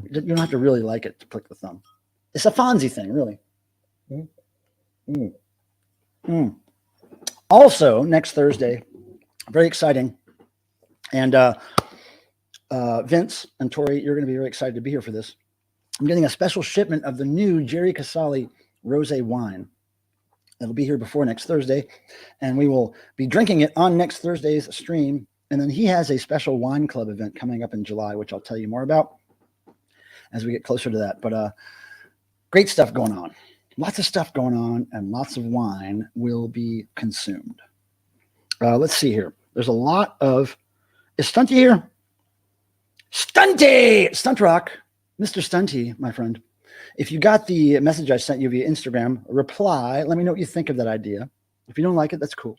[SPEAKER 1] You don't have to really like it to click the thumb. It's a Fonzie thing, really. Also, next Thursday, very exciting. And Vince and Tori, you're going to be very excited to be here for this. I'm getting a special shipment of the new Jerry Casale Rosé wine. It'll be here before next Thursday, and we will be drinking it on next Thursday's stream. And then he has a special wine club event coming up in July, which I'll tell you more about as we get closer to that. But great stuff going on. Lots of stuff going on, and lots of wine will be consumed. Let's see here. There's a lot of... Is Stunty here? Stunty! Stunt Rock. Mr. Stunty, my friend. If you got the message I sent you via Instagram, reply. Let me know what you think of that idea. If you don't like it, that's cool.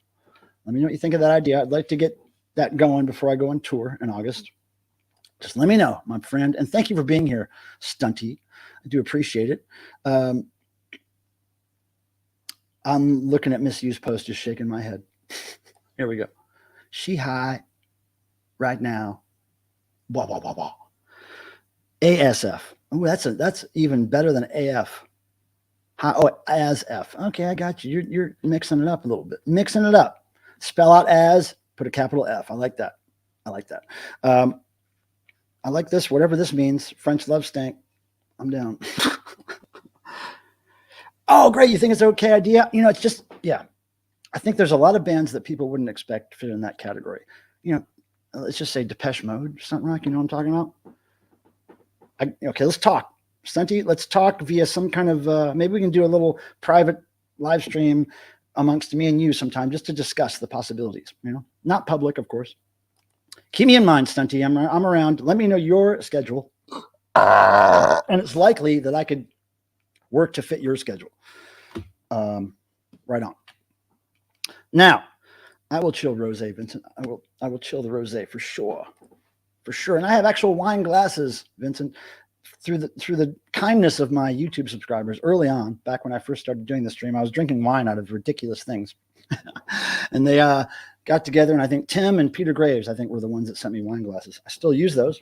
[SPEAKER 1] Let me know what you think of that idea. I'd like to get that going before I go on tour in August. Just let me know, my friend. And thank you for being here, Stunty. I do appreciate it. I'm looking at Miss U's post, just shaking my head. Here we go. She high right now. Blah, blah, blah, blah. ASF. Oh, that's even better than AF. As F. Okay, I got you. You're mixing it up a little bit. Mixing it up. Spell out as, put a capital F. I like that. I like that. I like this, whatever this means. French love stank. I'm down. Oh, great. You think it's an okay idea? It's just, yeah. I think there's a lot of bands that people wouldn't expect fit in that category. Let's just say Depeche Mode, something like, you know what I'm talking about? Okay, let's talk. Stunty, let's talk via some kind of, maybe we can do a little private live stream amongst me and you sometime just to discuss the possibilities, not public, of course. Keep me in mind, Stunty. I'm around. Let me know your schedule. And it's likely that I could work to fit your schedule. Right on. Now, I will chill rosé, Vincent. I will chill the rosé for sure. For sure. And I have actual wine glasses, Vincent, through the kindness of my YouTube subscribers early on, back when I first started doing the stream. I was drinking wine out of ridiculous things. And they got together, and I think Tim and Peter Graves, I think, were the ones that sent me wine glasses. I still use those,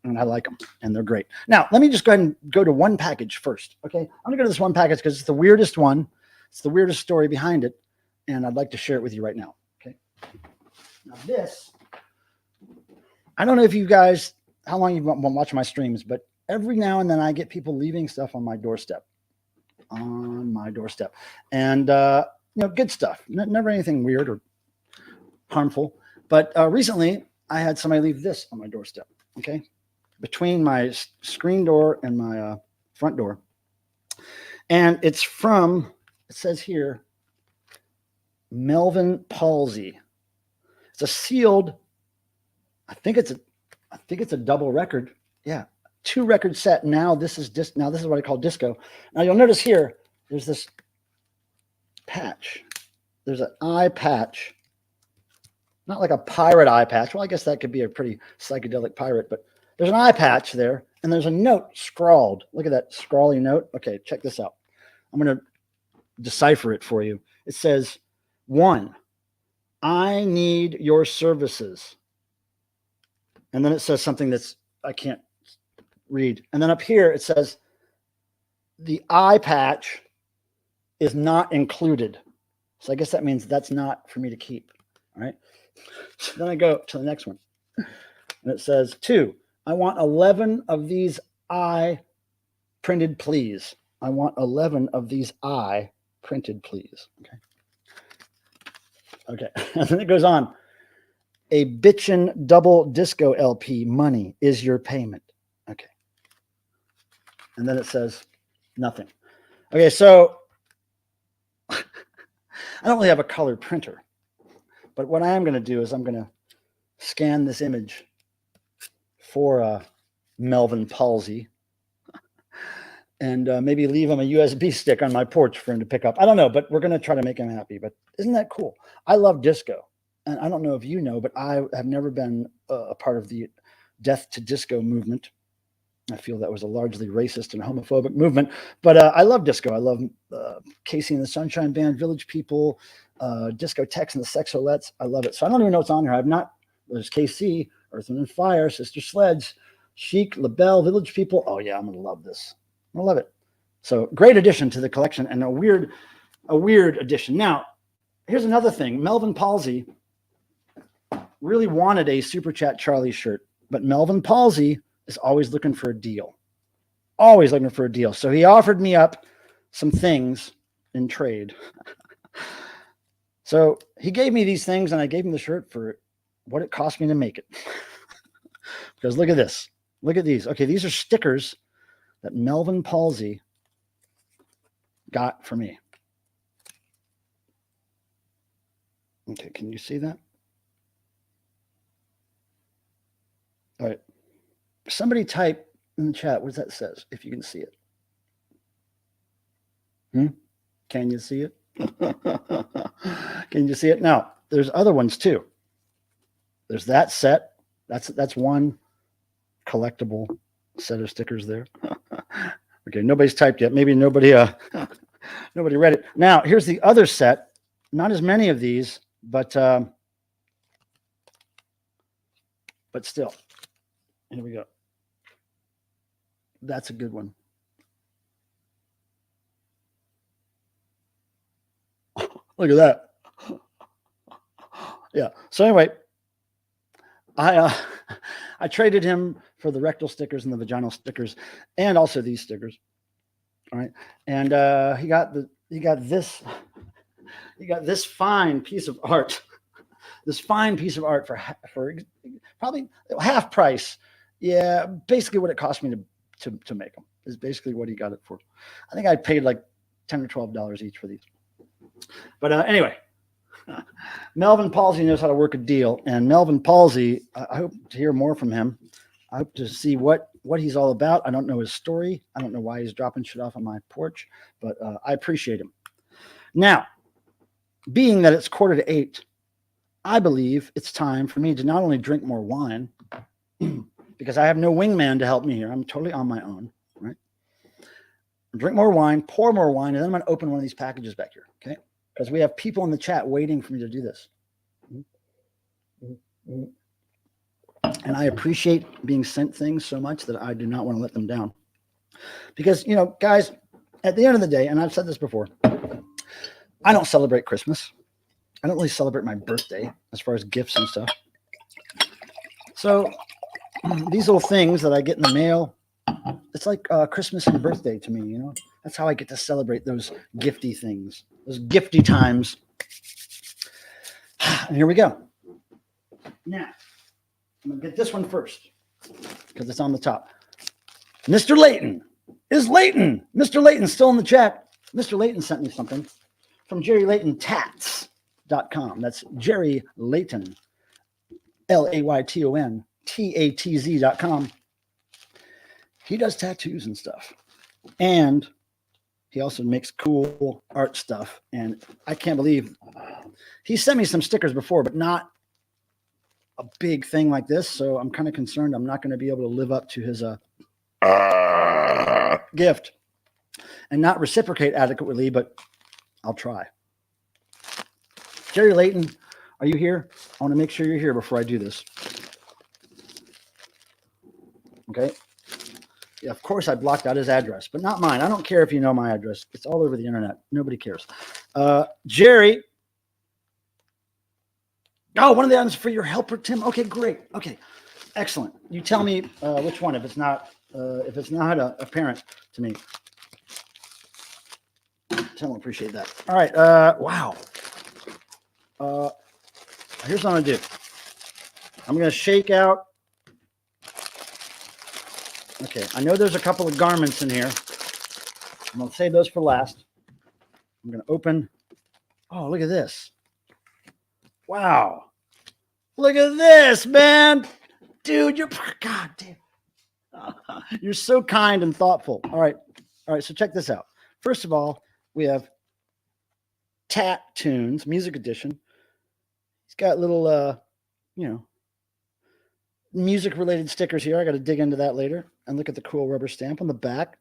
[SPEAKER 1] and I like them, and they're great. Now, let me just go ahead and go to one package first, okay? I'm going to go to this one package because it's the weirdest one. It's the weirdest story behind it, and I'd like to share it with you right now, okay? Now, this, I don't know if you guys, how long you've been watching my streams, but every now and then I get people leaving stuff on my doorstep. And, you know, good stuff, never anything weird or harmful. But recently I had somebody leave this on my doorstep, okay? Between my screen door and my front door. And it's from, it says here, Melvin Palsy. It's a sealed, I think it's a double record. Yeah, 2-record set. Now this is what I call disco. Now you'll notice here, there's this patch. There's an eye patch. Not like a pirate eye patch. Well, I guess that could be a pretty psychedelic pirate, but there's an eye patch there, and there's a note scrawled. Look at that scrawly note. Okay, check this out. I'm going to decipher it for you. It says, 1, I need your services. And then it says something that's, I can't read. And then up here it says, the eye patch is not included. So I guess that means that's not for me to keep. All right. So then I go to the next one. And it says, 2, I want 11 of these eye printed, please. I want 11 of these eye printed, please. Okay. Okay. And then it goes on. A bitchin' double disco LP, money is your payment. Okay. And then it says nothing. Okay, so I don't really have a color printer, but what I am going to do is I'm going to scan this image for Melvin Palsy and maybe leave him a USB stick on my porch for him to pick up. I don't know, but we're going to try to make him happy. But isn't that cool? I love disco. And I don't know if you know, but I have never been a part of the death to disco movement. I feel that was a largely racist and homophobic movement, but I love disco. I love Casey and the Sunshine Band, Village People, Discotheques and the Sexolettes. I love it. So I don't even know what's on here. I've not, there's KC, Earth, Wind and Fire, Sister Sledge, Chic, LaBelle, Village People. Oh yeah, I'm going to love this. I'm going to love it. So great addition to the collection and a weird addition. Now, here's another thing. Melvin Palsy really wanted a Super Chat Charlie shirt, but Melvin Palsy is always looking for a deal. Always looking for a deal. So he offered me up some things in trade. So he gave me these things and I gave him the shirt for what it cost me to make it. Because look at this. Look at these. Okay, these are stickers that Melvin Palsy got for me. Okay, can you see that? All right. Somebody type in the chat what that says, if you can see it. Can you see it? Can you see it? Now, there's other ones too. There's that set. That's one collectible set of stickers there. Okay, nobody's typed yet. Maybe nobody nobody read it. Now, here's the other set. Not as many of these, but still. Here we go. That's a good one. Look at that. Yeah. So anyway, I traded him for the rectal stickers and the vaginal stickers, and also these stickers. All right. And he got this fine piece of art. This fine piece of art for probably half price. Yeah, basically what it cost me to make them is basically what he got it for. I think I paid like $10 or $12 each for these. But anyway, Melvin Palsy knows how to work a deal, and Melvin Palsy, I hope to hear more from him. I hope to see what he's all about. I don't know his story. I don't know why he's dropping shit off on my porch, but I appreciate him. Now, being that it's 7:45, I believe it's time for me to not only drink more wine, because I have no wingman to help me here. I'm totally on my own, right? Drink more wine, pour more wine, and then I'm going to open one of these packages back here, okay? Because we have people in the chat waiting for me to do this. And I appreciate being sent things so much that I do not want to let them down. Because, you know, guys, at the end of the day, and I've said this before, I don't celebrate Christmas. I don't really celebrate my birthday as far as gifts and stuff. So these little things that I get in the mail, it's like Christmas and birthday to me, you know? That's how I get to celebrate those gifty things, those gifty times. And here we go. Now, I'm going to get this one first because it's on the top. Mr. Layton. Is Layton? Mr. Layton's still in the chat. Mr. Layton sent me something from JerryLaytonTats.com. That's Jerry Layton, LaytonTatz.com. He does tattoos and stuff. And he also makes cool art stuff. And I can't believe he sent me some stickers before, but not a big thing like this. So I'm kind of concerned I'm not going to be able to live up to his gift and not reciprocate adequately, but I'll try. Jerry Layton, are you here? I want to make sure you're here before I do this. Okay. Yeah, of course I blocked out his address, but not mine. I don't care if you know my address. It's all over the internet. Nobody cares. Jerry. Oh, one of the items for your helper, Tim. Okay, great. Okay, excellent. You tell me which one if it's not apparent to me. Tim will appreciate that. All right. Wow. Here's what I'm gonna do. I'm gonna shake out. Okay, I know there's a couple of garments in here. I'm gonna save those for last. I'm gonna open. Oh, look at this. Wow. Look at this, man. Dude, you're God damn. You're so kind and thoughtful. All right. So check this out. First of all, we have Tat Tunes, Music Edition. He's got little, music-related stickers here. I got to dig into that later. And look at the cool rubber stamp on the back.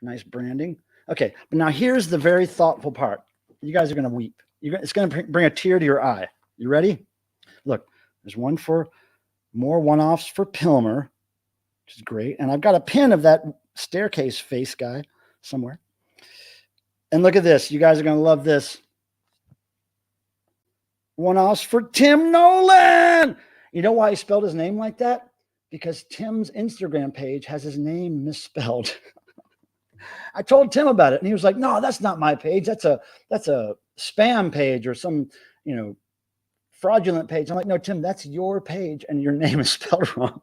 [SPEAKER 1] Nice branding. Okay, but now here's the very thoughtful part. You guys are going to weep. It's going to bring a tear to your eye. You ready? Look, there's one for more one-offs for Pilmer, which is great. And I've got a pin of that staircase face guy somewhere. And look at this. You guys are going to love this. One-offs for Tim Nolan. You know why he spelled his name like that? Because Tim's Instagram page has his name misspelled. I told Tim about it, and he was like, "No, that's not my page. That's a spam page or some, fraudulent page." I'm like, "No, Tim, that's your page, and your name is spelled wrong."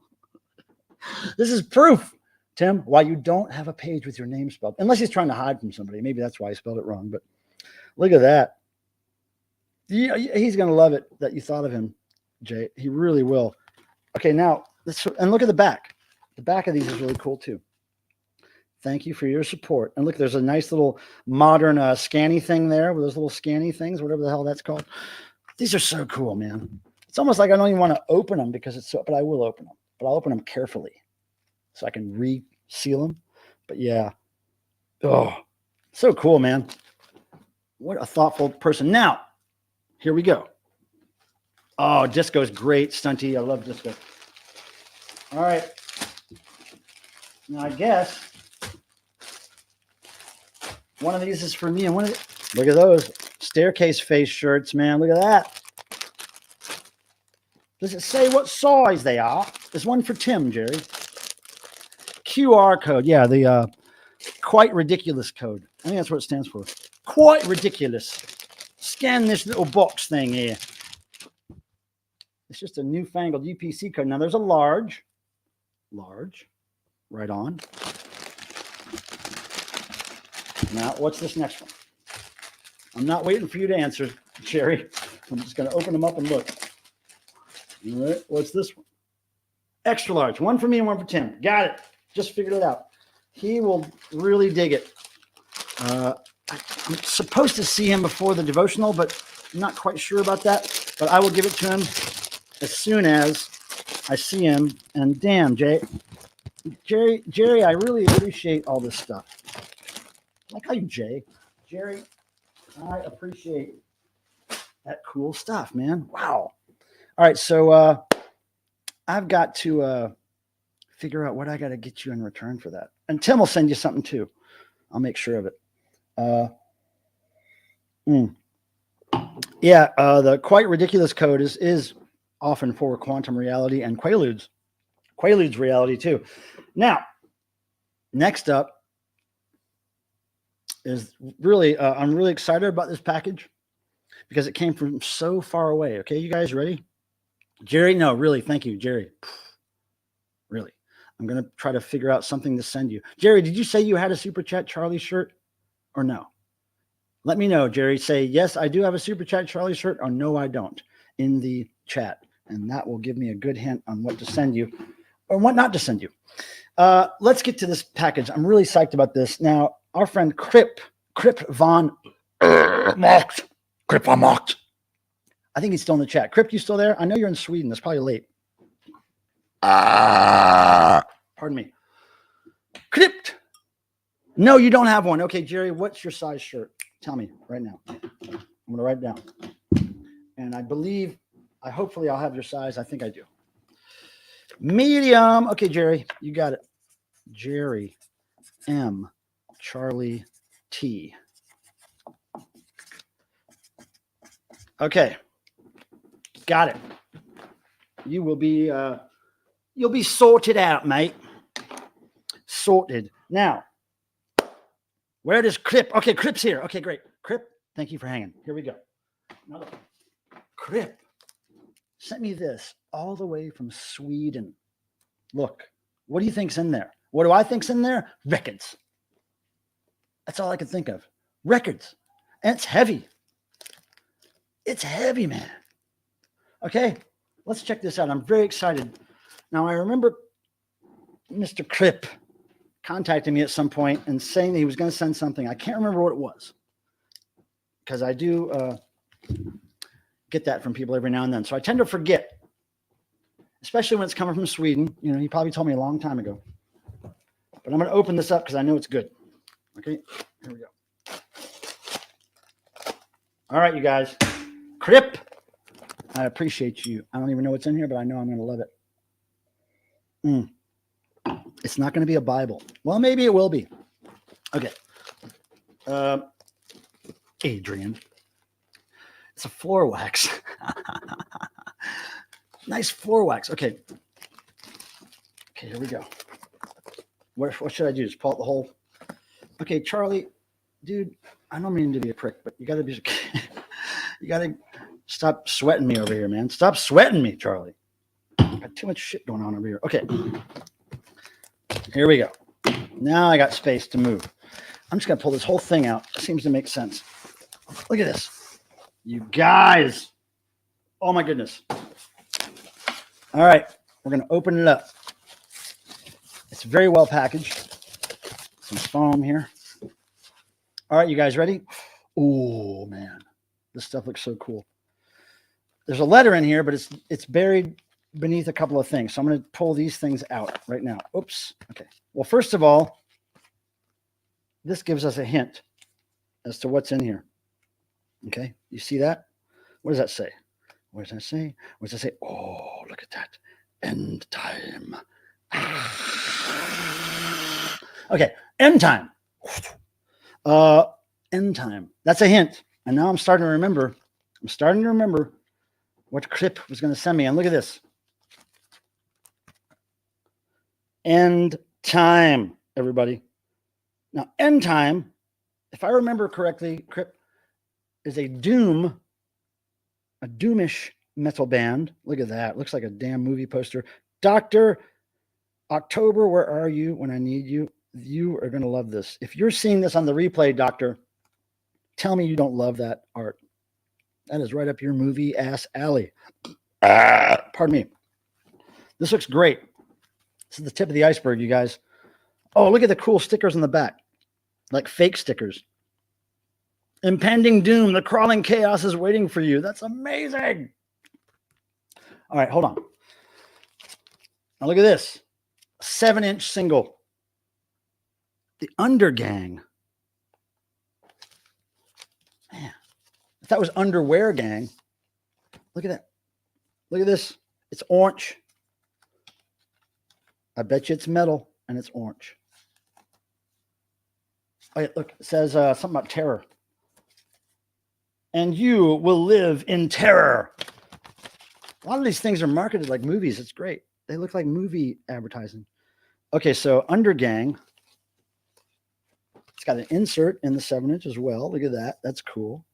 [SPEAKER 1] This is proof, Tim, why you don't have a page with your name spelled, unless he's trying to hide from somebody. Maybe that's why he spelled it wrong. But look at that. He's going to love it that you thought of him, Jay. He really will. Okay, now and look at the back. The back of these is really cool too. Thank you for your support. And look, there's a nice little modern scanny thing there with those little scanny things, whatever the hell that's called. These are so cool, man. It's almost like I don't even want to open them because it's so, but I will open them. But I'll open them carefully so I can reseal them. But yeah. Oh, so cool, man. What a thoughtful person. Now, here we go. Oh, Disco's great, Stunty. I love Disco. All right. Now, I guess one of these is for me, and look at those staircase face shirts, man. Look at that. Does it say what size they are? There's one for Tim, Jerry. QR code. Yeah, the quite ridiculous code. I think that's what it stands for. Quite ridiculous. Scan this little box thing here. It's just a newfangled UPC code. Now there's a large, right on. Now, what's this next one? I'm not waiting for you to answer, Jerry. I'm just going to open them up and look. All right, what's this one? Extra large. One for me and one for Tim. Got it. Just figured it out. He will really dig it. I'm supposed to see him before the devotional, but I'm not quite sure about that. But I will give it to him as soon as I see him. And damn, Jerry, I really appreciate all this stuff. I like how you, Jerry, I appreciate that cool stuff, man. Wow. All right, so I've got to figure out what I got to get you in return for that. And Tim will send you something too. I'll make sure of it. Yeah, the quite ridiculous code is often for quantum reality and Quaaludes reality too. Now, next up is really, I'm really excited about this package because it came from so far away. Okay, you guys ready? Jerry, no, really, thank you, Jerry. Really, I'm going to try to figure out something to send you. Jerry, did you say you had a Super Chat Charlie shirt or no? Let me know, Jerry. Say, yes, I do have a Super Chat Charlie shirt, or no, I don't, in the chat. And that will give me a good hint on what to send you or what not to send you. Let's get to this package. I'm really psyched about this. Now, our friend Crip von Mocht. I think he's still in the chat. Crip, you still there? I know you're in Sweden. That's probably late. Pardon me. Crip. No, you don't have one. Okay, Jerry, what's your size shirt? Tell me right now. I'm going to write it down. And hopefully I'll have your size. I think I do. Medium. Okay, Jerry, you got it. Jerry M. Charlie T. Okay. Got it. You will be, you'll be sorted out, mate. Sorted. Now, where does Crip? Okay, Crip's here. Okay, great. Crip, thank you for hanging. Here we go. Another one. Crip sent me this all the way from Sweden. Look, what do you think's in there? What do I think's in there? Records. That's all I can think of. Records. And it's heavy. It's heavy, man. Okay, let's check this out. I'm very excited. Now, I remember Mr. Crip contacted me at some point and saying that he was going to send something. I can't remember what it was because I do get that from people every now and then. So I tend to forget, especially when it's coming from Sweden. You know, he probably told me a long time ago. But I'm going to open this up because I know it's good. Okay, here we go. All right, you guys. Crip, I appreciate you. I don't even know what's in here, but I know I'm going to love it. It's not going to be a Bible. Well, maybe it will be. Okay. Adrian. It's a floor wax. Nice floor wax. Okay. Okay, here we go. What should I do? Just pull out the whole. Okay, Charlie, dude, I don't mean to be a prick, but you got to be. You got to stop sweating me over here, man. Stop sweating me, Charlie. Got too much shit going on over here. Okay. Here we go. Now I got space to move. I'm just going to pull this whole thing out. It seems to make sense. Look at this. You guys. Oh, my goodness. All right. We're going to open it up. It's very well packaged. Some foam here. All right, you guys ready? Oh, man. This stuff looks so cool. There's a letter in here, but it's buried beneath a couple of things. So I'm going to pull these things out right now. Oops. Okay. Well, first of all, this gives us a hint as to what's in here. Okay. You see that? What does that say? What does that say? What does that say? Oh, look at that. End time. Okay. End time. End time. That's a hint. And now I'm starting to remember. What Crip was going to send me. And look at this. End time, everybody. Now, end time, if I remember correctly, Crip is a doomish metal band. Look at that. Looks like a damn movie poster. Dr. October, where are you when I need you? You are going to love this. If you're seeing this on the replay, Doctor, tell me you don't love that art. That is right up your movie ass alley. Pardon me. This looks great. This is the tip of the iceberg, you guys. Oh, look at the cool stickers on the back. Like fake stickers. Impending doom. The crawling chaos is waiting for you. That's amazing. All right, hold on. Now look at this. 7-inch single. The Undergang. Man, if that was Underwear Gang. Look at that. Look at this. It's orange. I bet you it's metal and it's orange. Oh, yeah, look, it says something about terror. And you will live in terror. A lot of these things are marketed like movies. It's great. They look like movie advertising. Okay, so Undergang. It's got an insert in the 7-inch as well. Look at that. That's cool.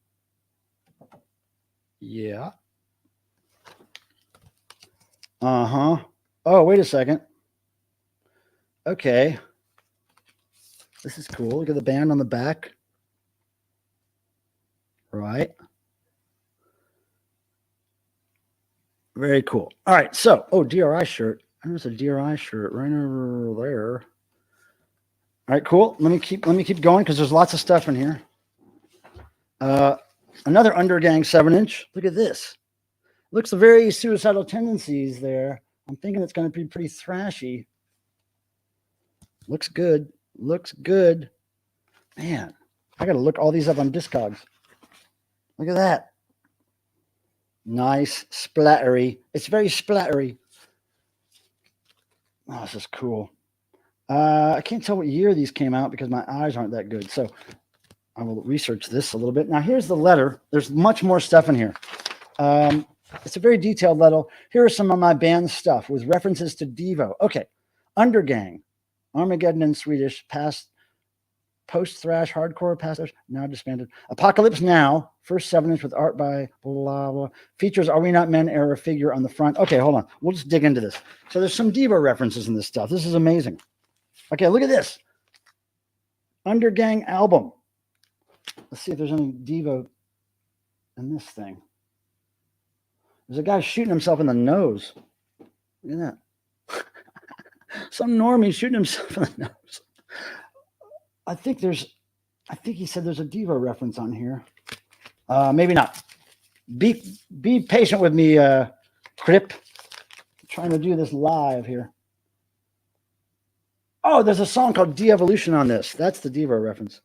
[SPEAKER 1] Yeah. Uh-huh. Oh, wait a second. Okay. This is cool. Look at the band on the back. Right. Very cool. All right. So, oh, DRI shirt. There's a DRI shirt right over there. All right, cool. Let me keep going because there's lots of stuff in here. Another Undergang 7-inch. Look at this. Looks very Suicidal Tendencies there. I'm thinking it's going to be pretty thrashy. Looks good. Looks good. Man, I got to look all these up on Discogs. Look at that. Nice. Splattery. It's very splattery. Oh, this is cool. I can't tell what year these came out because my eyes aren't that good. So I will research this a little bit. Now, here's the letter. There's much more stuff in here. It's a very detailed letter. Here are some of my band stuff with references to Devo. Okay. Undergang. Armageddon in Swedish. Post-thrash hardcore. Now disbanded. Apocalypse Now. First 7-inch with art by blah, blah. Features Are We Not Men era figure on the front. Okay, hold on. We'll just dig into this. So there's some Devo references in this stuff. This is amazing. Okay, look at this. Undergang album. Let's see if there's any Devo in this thing. There's a guy shooting himself in the nose. Look at that. Some normie shooting himself in the nose. I think he said there's a Devo reference on here. Maybe not. Be patient with me, Crip. I'm trying to do this live here. Oh, there's a song called De-Evolution on this. That's the Devo reference.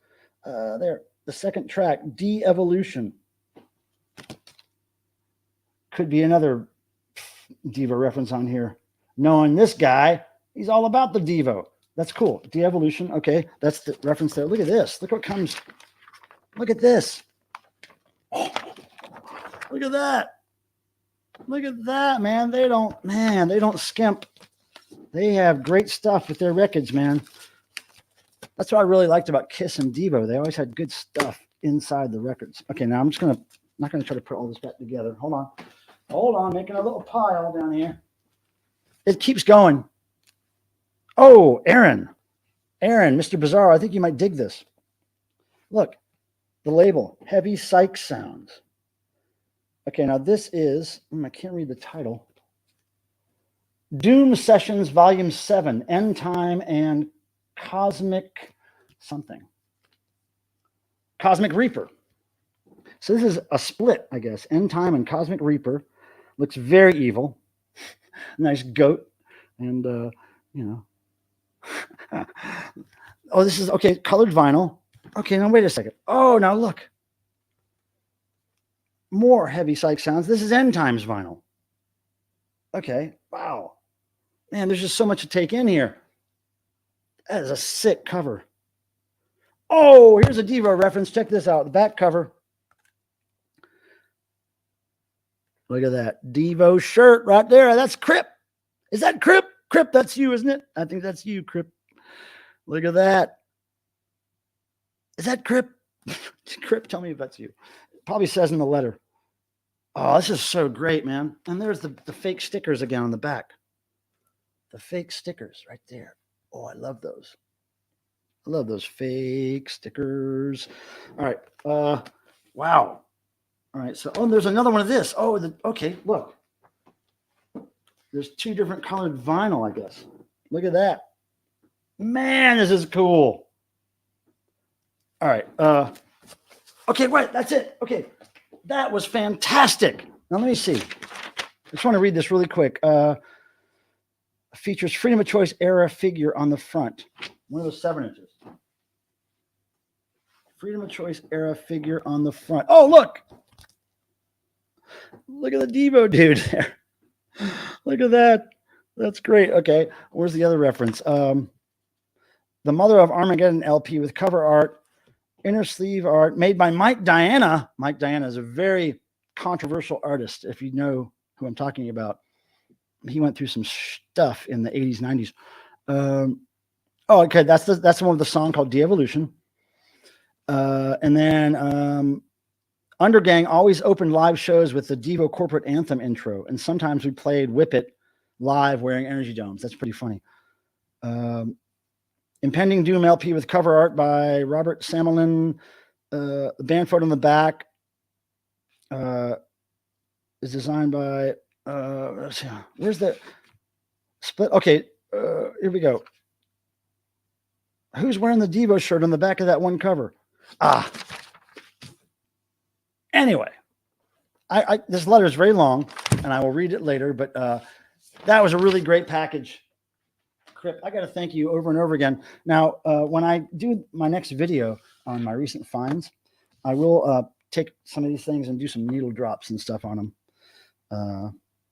[SPEAKER 1] There, the second track, De-Evolution. Could be another Devo reference on here. Knowing this guy, he's all about the Devo. That's cool. De-Evolution. Okay, that's the reference there. Look at this. Look what comes. Look at this. Oh, look at that. Look at that, man. They don't skimp. They have great stuff with their records, man. That's what I really liked about Kiss and Devo. They always had good stuff inside the records. Okay, now I'm not gonna try to put all this back together. Hold on, making a little pile down here. It keeps going. Oh, Aaron, Mr. Bizarro, I think you might dig this. Look, the label, Heavy Psych Sounds. Okay, now this is, I can't read the title. Doom Sessions Volume 7, End Time and Cosmic something. Cosmic Reaper. So this is a split, I guess. End Time and Cosmic Reaper. Looks very evil. Nice goat. And, oh, this is, okay, colored vinyl. Okay, now wait a second. Oh, now look. More Heavy Psych Sounds. This is End Times vinyl. Okay, wow. Man, there's just so much to take in here. That is a sick cover. Oh, here's a Devo reference. Check this out. The back cover. Look at that. Devo shirt right there. That's Crip. Is that Crip? Crip, that's you, isn't it? I think that's you, Crip. Look at that. Is that Crip? Crip, tell me if that's you. It probably says in the letter. Oh, this is so great, man. And there's the fake stickers again on the back. The fake stickers right there. Oh, I love those. I love those fake stickers. All right. Wow. All right. So, there's another one of this. Oh, okay. Look. There's two different colored vinyl, I guess. Look at that. Man, this is cool. All right. Okay, right. That's it. Okay. That was fantastic. Now, let me see. just want to read this really quick. Features freedom of choice era figure on the front. One of those 7 inches. Freedom of choice era figure on the front. Oh, look. Look at the Devo dude there. Look at that. That's great. Okay. Where's the other reference? The Mother of Armageddon LP with cover art, inner sleeve art made by Mike Diana. Mike Diana is a very controversial artist, if you know who I'm talking about. He went through some stuff in the 80s, 90s. Oh, okay. That's the one with the song called DEVOtional. And then Undergang always opened live shows with the Devo corporate anthem intro. And sometimes we played Whip It live wearing energy domes. That's pretty funny. Impending Doom LP with cover art by Robert Samelin. The band photo on the back is designed by, let's see, where's the split? Okay, here we go. Who's wearing the Devo shirt on the back of that one cover? Anyway, this letter is very long, and I will read it later, but that was a really great package. Crip, I got to thank you over and over again. Now, when I do my next video on my recent finds, I will take some of these things and do some needle drops and stuff on them.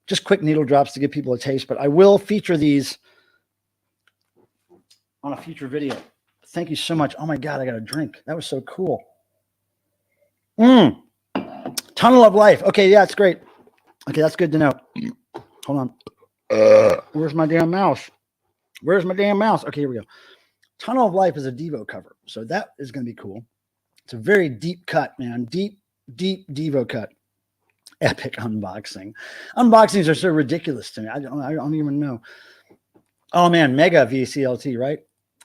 [SPEAKER 1] Just quick needle drops to give people a taste, but I will feature these on a future video. Thank you so much. Oh my God, I got a drink. That was so cool. Tunnel of Life. Okay, yeah, it's great. Okay, that's good to know. Hold on. Where's my damn mouse? Where's my damn mouse? Okay, here we go. Tunnel of Life is a Devo cover, so that is going to be cool. It's a very deep cut, man. Deep Devo cut. Epic unboxing. Unboxings are so ridiculous to me. I don't even know. Oh man, Mega VCLT, right?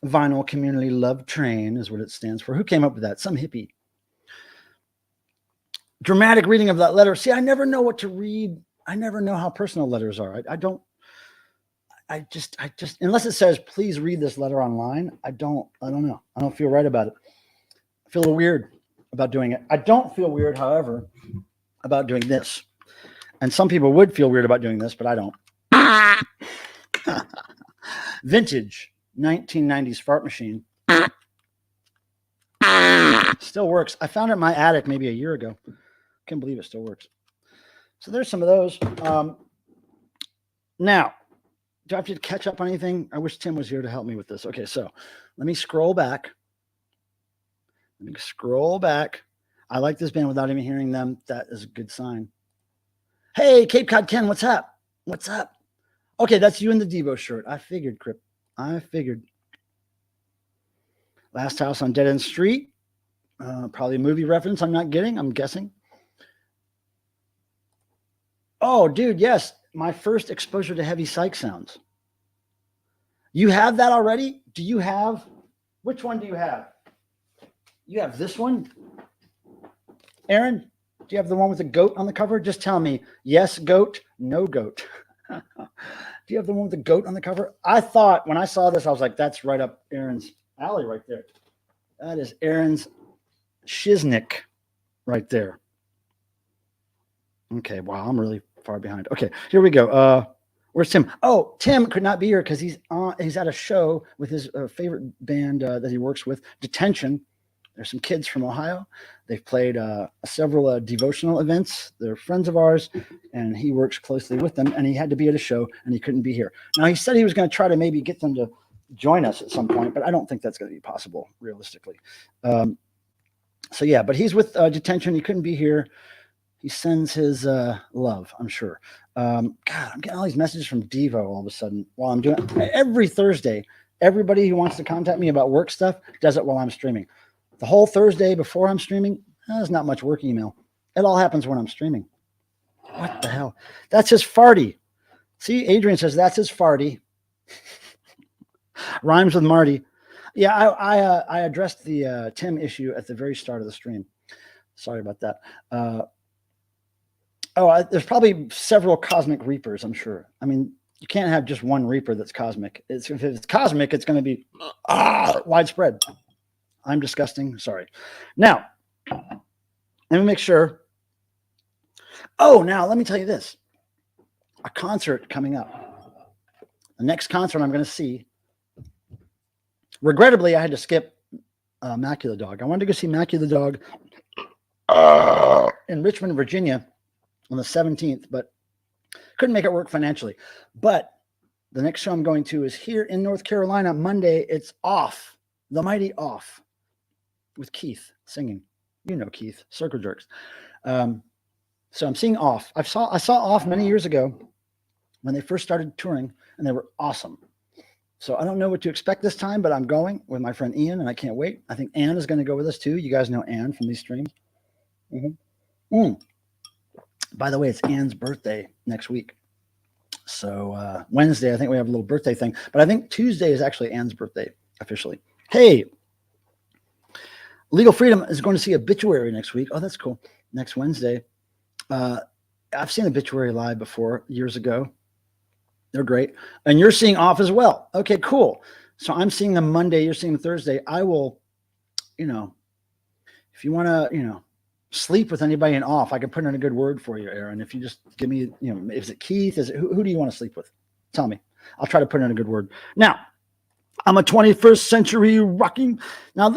[SPEAKER 1] Vinyl Community Love Train is what it stands for. Who came up with that? Some hippie. Dramatic reading of that letter. See, I never know what to read. I never know how personal letters are. I just, unless it says, please read this letter online, I don't know. I don't feel right about it. I feel a little weird about doing it. I don't feel weird, however, about doing this. And some people would feel weird about doing this, but I don't. Vintage 1990s fart machine. Still works. I found it in my attic maybe a year ago. Can't believe it still works. So there's some of those. Now, do I have to catch up on anything? I wish Tim was here to help me with this. Okay, so let me scroll back. I like this band without even hearing them. That is a good sign. Hey, Cape Cod Ken, what's up? What's up? Okay, that's you in the Devo shirt. I figured, Crip. I figured. Last House on Dead End Street. Probably a movie reference I'm not getting, I'm guessing. Oh, dude, yes. My first exposure to heavy psych sounds. You have that already? Do you have? Which one do you have? You have this one? Aaron, do you have the one with the goat on the cover? Just tell me, yes, goat, no goat. Do you have the one with the goat on the cover? I thought when I saw this, I was like, that's right up Aaron's alley right there. That is Aaron's shiznick right there. Okay, wow, I'm really far behind. Okay, here we go. Where's Tim? Oh, Tim could not be here because he's at a show with his favorite band that he works with, Detention. There's some kids from Ohio. They've played several DEVOtional events. They're friends of ours, and he works closely with them, and he had to be at a show, and he couldn't be here. Now, he said he was going to try to maybe get them to join us at some point, but I don't think that's going to be possible, realistically. So, yeah, but he's with Detention. He couldn't be here. He sends his love, I'm sure. God, I'm getting all these messages from Devo all of a sudden while I'm doing it. Every Thursday, everybody who wants to contact me about work stuff does it while I'm streaming. The whole Thursday before I'm streaming, there's not much work email. It all happens when I'm streaming. What the hell? That's his farty. See, Adrian says that's his farty. Rhymes with Marty. Yeah, I addressed the Tim issue at the very start of the stream. Sorry about that. There's probably several cosmic reapers, I'm sure. I mean, you can't have just one reaper that's cosmic. If it's cosmic, it's going to be widespread. I'm disgusting. Sorry. Now, let me make sure. Oh, now let me tell you this. a concert coming up. The next concert I'm going to see. Regrettably, I had to skip Macula Dog. I wanted to go see Macula Dog in Richmond, Virginia on the 17th, but couldn't make it work financially. But the next show I'm going to is here in North Carolina, Monday. It's Off, the Mighty Off, with Keith singing. You know Keith, Circle Jerks. So I'm seeing Off. I saw Off many years ago when they first started touring, and they were awesome. So I don't know what to expect this time, but I'm going with my friend Ian, and I can't wait. I think Ann is going to go with us too. You guys know Ann from these streams. By the way, it's Ann's birthday next week. So Wednesday, I think we have a little birthday thing. But I think Tuesday is actually Ann's birthday officially. Hey, Legal Freedom is going to see Obituary next week. Oh, that's cool. Next Wednesday. I've seen Obituary live before, years ago. They're great. And you're seeing Off as well. Okay, cool. So I'm seeing them Monday. You're seeing them Thursday. I will, if you want to, sleep with anybody in Off, I can put in a good word for you, Aaron. If you just give me, is it Keith? Is it who do you want to sleep with? Tell me. I'll try to put in a good word. Now, I'm a 21st century rocking. Now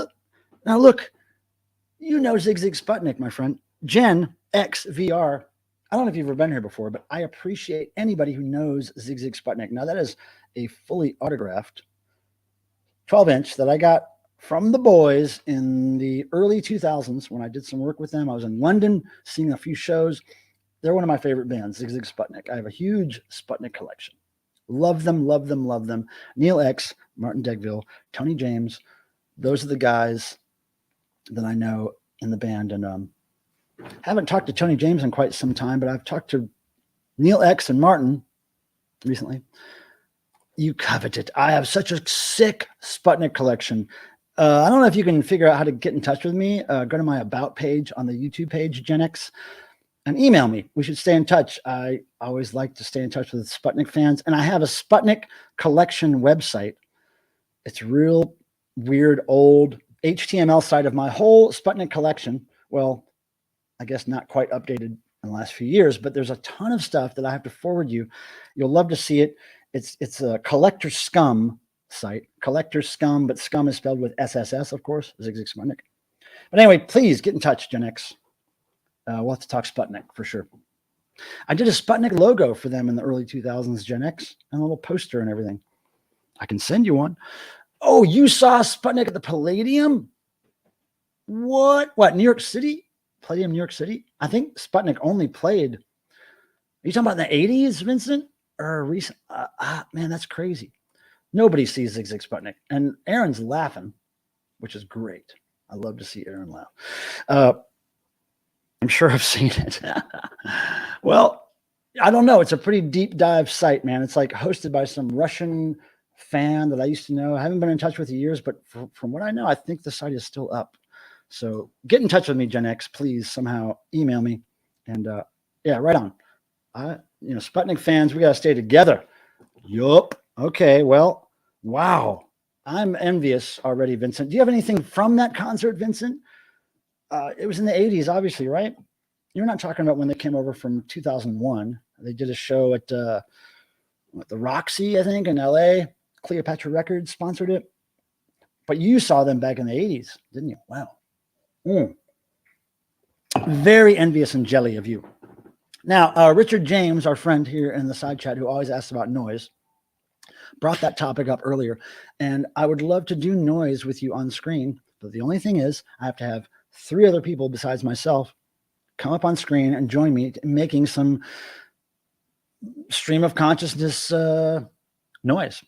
[SPEAKER 1] look, Zig Zig Sputnik, my friend. Gen X VR. I don't know if you've ever been here before, but I appreciate anybody who knows Zig Zig Sputnik. Now, that is a fully autographed 12-inch that I got from the boys in the early 2000s when I did some work with them. I was in London seeing a few shows. They're one of my favorite bands, Zig Zig Sputnik. I have a huge Sputnik collection. Love them, love them, love them. Neil X, Martin Degville, Tony James. Those are the guys that I know in the band. And haven't talked to Tony James in quite some time, but I've talked to Neil X and Martin recently. You covet it. I have such a sick Sputnik collection. I don't know if you can figure out how to get in touch with me. Go to my About page on the YouTube page, Gen X, and email me. We should stay in touch. I always like to stay in touch with Sputnik fans. And I have a Sputnik collection website. It's real weird, old HTML site of my whole Sputnik collection. Well, I guess not quite updated in the last few years, but there's a ton of stuff that I have to forward you. You'll love to see it. It's a Collector Scum site. Collector Scum, but Scum is spelled with SSS, of course, Zig Zig Sputnik. But anyway, please get in touch, Gen X. We'll have to talk Sputnik for sure. I did a Sputnik logo for them in the early 2000s, Gen X, and a little poster and everything. I can send you one. Oh, you saw Sputnik at the Palladium? What, New York City? Palladium, New York City? I think Sputnik only played. Are you talking about in the 80s, Vincent? Or recent? Man, that's crazy. Nobody sees Zig Zig Sputnik. And Aaron's laughing, which is great. I love to see Aaron laugh. I'm sure I've seen it. Well, I don't know. It's a pretty deep dive site, man. It's like hosted by some Russian fan that I used to know. I haven't been in touch with in years, but from what I know, I think the site is still up. So get in touch with me, Gen X, please. Somehow email me. And yeah, right on. Sputnik fans, we got to stay together. Yup. Okay. Well, wow. I'm envious already, Vincent. Do you have anything from that concert, Vincent? It was in the 80s, obviously, right? You're not talking about when they came over from 2001. They did a show at the Roxy, I think, in LA. Cleopatra Records sponsored it. But you saw them back in the 80s, didn't you? Wow. Very envious and jelly of you. Now, Richard James, our friend here in the side chat who always asks about noise, brought that topic up earlier. And I would love to do noise with you on screen. But the only thing is I have to have 3 other people besides myself come up on screen and join me in making some stream of consciousness noise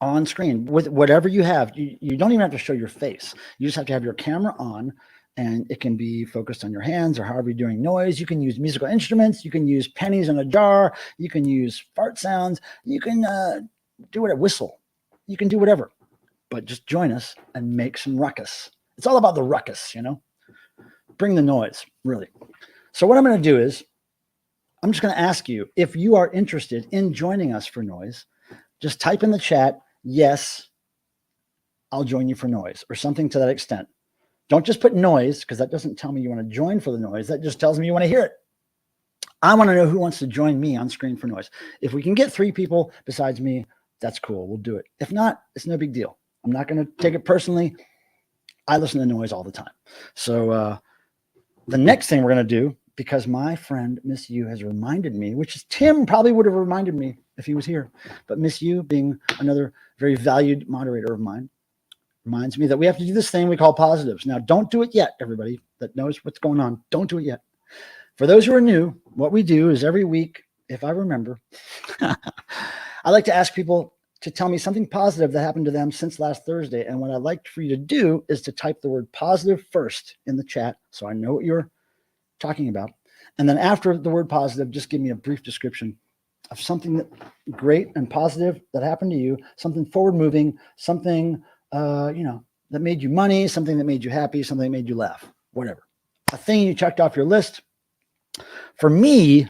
[SPEAKER 1] on screen with whatever you have. You don't even have to show your face. You just have to have your camera on, and it can be focused on your hands or however you're doing noise. You can use musical instruments. You can use pennies in a jar. You can use fart sounds. You can do whatever, whistle. You can do whatever, but just join us and make some ruckus. It's all about the ruckus, bring the noise, really. So what I'm going to do is I'm just going to ask you if you are interested in joining us for noise. Just type in the chat, yes, I'll join you for noise, or something to that extent. Don't just put noise, because that doesn't tell me you want to join for the noise. That just tells me you want to hear it. I want to know who wants to join me on Screen for Noise. If we can get 3 people besides me, that's cool. We'll do it. If not, it's no big deal. I'm not going to take it personally. I listen to noise all the time. So the next thing we're going to do, because my friend Miss U has reminded me, which is Tim probably would have reminded me if he was here, but Miss U, being another very valued moderator of mine, reminds me that we have to do this thing we call positives. Now, don't do it yet, everybody that knows what's going on. Don't do it yet. For those who are new, what we do is every week, if I remember, I like to ask people to tell me something positive that happened to them since last Thursday. And what I'd like for you to do is to type the word positive first in the chat so I know what you're talking about. And then after the word positive, just give me a brief description of something that great and positive that happened to you, something forward moving, something that made you money, something that made you happy, something that made you laugh, whatever. A thing you checked off your list. For me,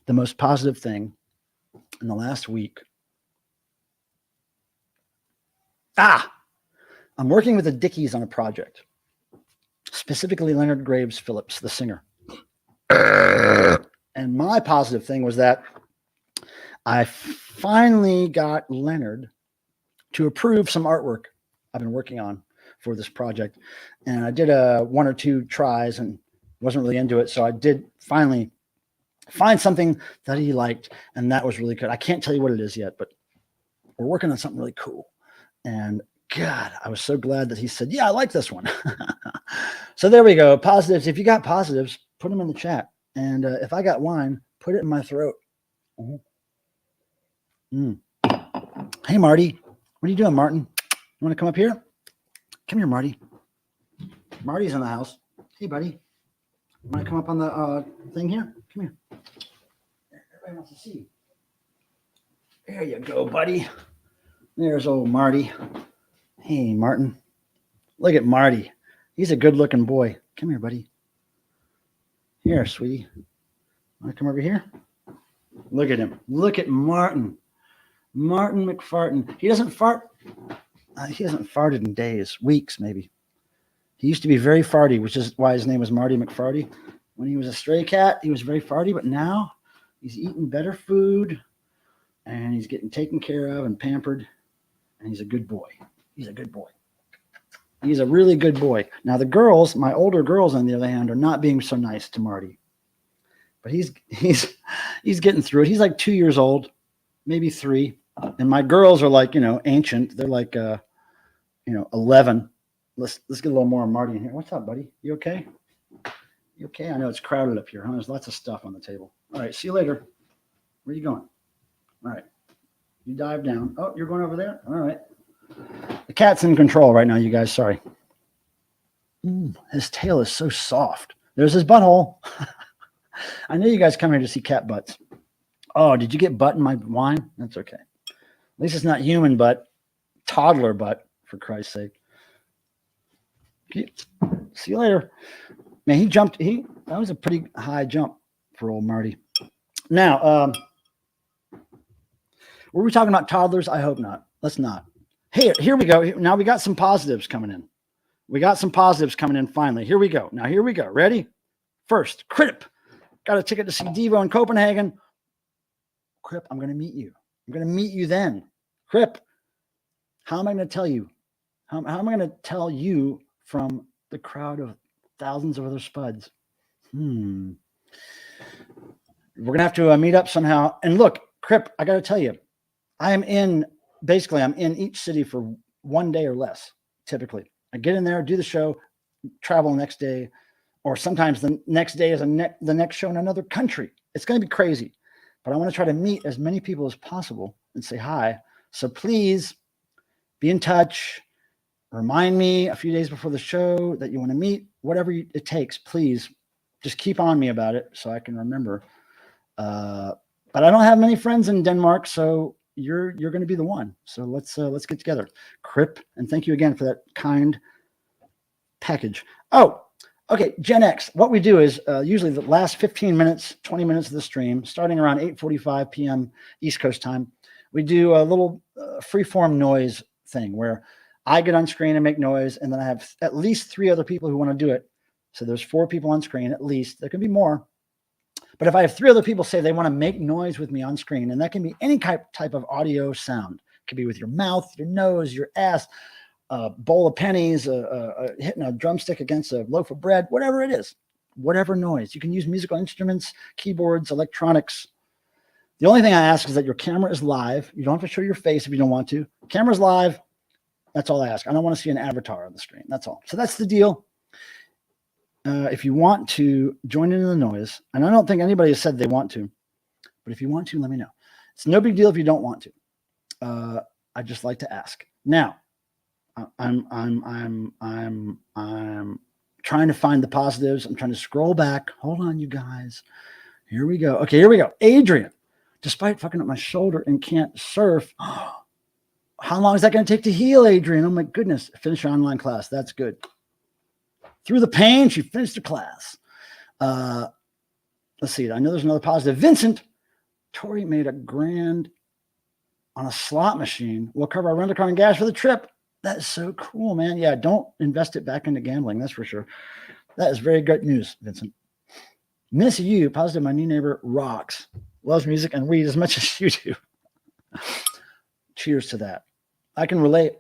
[SPEAKER 1] the most positive thing in the last week, I'm working with the Dickies on a project, specifically Leonard Graves Phillips, the singer. And my positive thing was that I finally got Leonard to approve some artwork I've been working on for this project. And I did 1 or 2 tries and wasn't really into it. So I did finally find something that he liked. And that was really good. I can't tell you what it is yet, but we're working on something really cool. And God, I was so glad that he said, yeah, I like this one. So there we go. Positives. If you got positives, put them in the chat. And if I got wine, put it in my throat. Hey, Marty. What are you doing, Martin? You want to come up here? Come here, Marty. Marty's in the house. Hey, buddy. You want to come up on the thing here? Come here. Everybody wants to see you. There you go, buddy. There's old Marty. Hey, Martin. Look at Marty. He's a good-looking boy. Come here, buddy. Here, sweetie. Want to come over here? Look at him. Look at Martin. Martin McFartin. He doesn't fart. He hasn't farted in days, weeks maybe. He used to be very farty, which is why his name was Marty McFarty. When he was a stray cat, he was very farty, but now he's eating better food and he's getting taken care of and pampered, and he's a good boy. He's a good boy. He's a really good boy. Now the girls, my older girls on the other hand, are not being so nice to Marty. But he's getting through it. He's like 2 years old, maybe 3. And my girls are like, ancient. They're like 11. Let's get a little more of Marty in here. What's up, buddy? You okay? You okay? I know it's crowded up here, huh? There's lots of stuff on the table. All right, see you later. Where are you going? All right. You dive down. Oh, you're going over there? All right. The cat's in control right now, you guys. Sorry. His tail is so soft. There's his butthole. I know you guys come here to see cat butts. Oh, did you get butt in my wine? That's okay. At least it's not human butt, toddler butt, for Christ's sake. See you later. Man, he jumped. That was a pretty high jump for old Marty. Now, were we talking about toddlers? I hope not. Let's not. Hey, here we go. Now we got some positives coming in. We got some positives coming in finally. Here we go. Now, here we go. Ready? First, Crip. Got a ticket to see Devo in Copenhagen. Crip, I'm going to meet you. I'm going to meet you then. Crip, how am I going to tell you? How am I going to tell you from the crowd of thousands of other spuds? We're going to have to meet up somehow. And look, Crip, I got to tell you, I'm in each city for 1 day or less, typically. I get in there, do the show, travel the next day, or sometimes the next day is the next show in another country. It's going to be crazy. But I want to try to meet as many people as possible and say hi. So please be in touch. Remind me a few days before the show that you want to meet. Whatever it takes, please just keep on me about it so I can remember. But I don't have many friends in Denmark, so you're going to be the one. So let's get together. Crip, and thank you again for that kind package. Oh, okay, Gen X. What we do is usually the last 15 minutes, 20 minutes of the stream, starting around 8:45 p.m. East Coast time, we do a little freeform noise thing where I get on screen and make noise, and then I have at least 3 other people who want to do it. So there's 4 people on screen at least. There can be more. But if I have 3 other people say they want to make noise with me on screen, and that can be any type of audio sound, it could be with your mouth, your nose, your ass, a bowl of pennies, hitting a drumstick against a loaf of bread, whatever it is, whatever noise. You can use musical instruments, keyboards, electronics. The only thing I ask is that your camera is live. You don't have to show your face if you don't want to. Camera's live. That's all I ask. I don't want to see an avatar on the screen. That's all. So that's the deal. If you want to join in the noise, and I don't think anybody has said they want to, but if you want to, let me know. It's no big deal if you don't want to. I just like to ask. Now, I'm trying to find the positives. I'm trying to scroll back. Hold on, you guys. Here we go. Okay, here we go. Adrian, despite fucking up my shoulder and can't surf, how long is that going to take to heal, Adrian? Oh my goodness. Finish your online class. That's good. Through the pain, she finished the class. Let's see. I know there's another positive. Vincent, Tori made $1,000 on a slot machine. We'll cover our rental car and gas for the trip. That is so cool, man. Yeah, don't invest it back into gambling. That's for sure. That is very good news, Vincent. Miss you, positive. My new neighbor rocks. Loves music and weed as much as you do. Cheers to that. I can relate.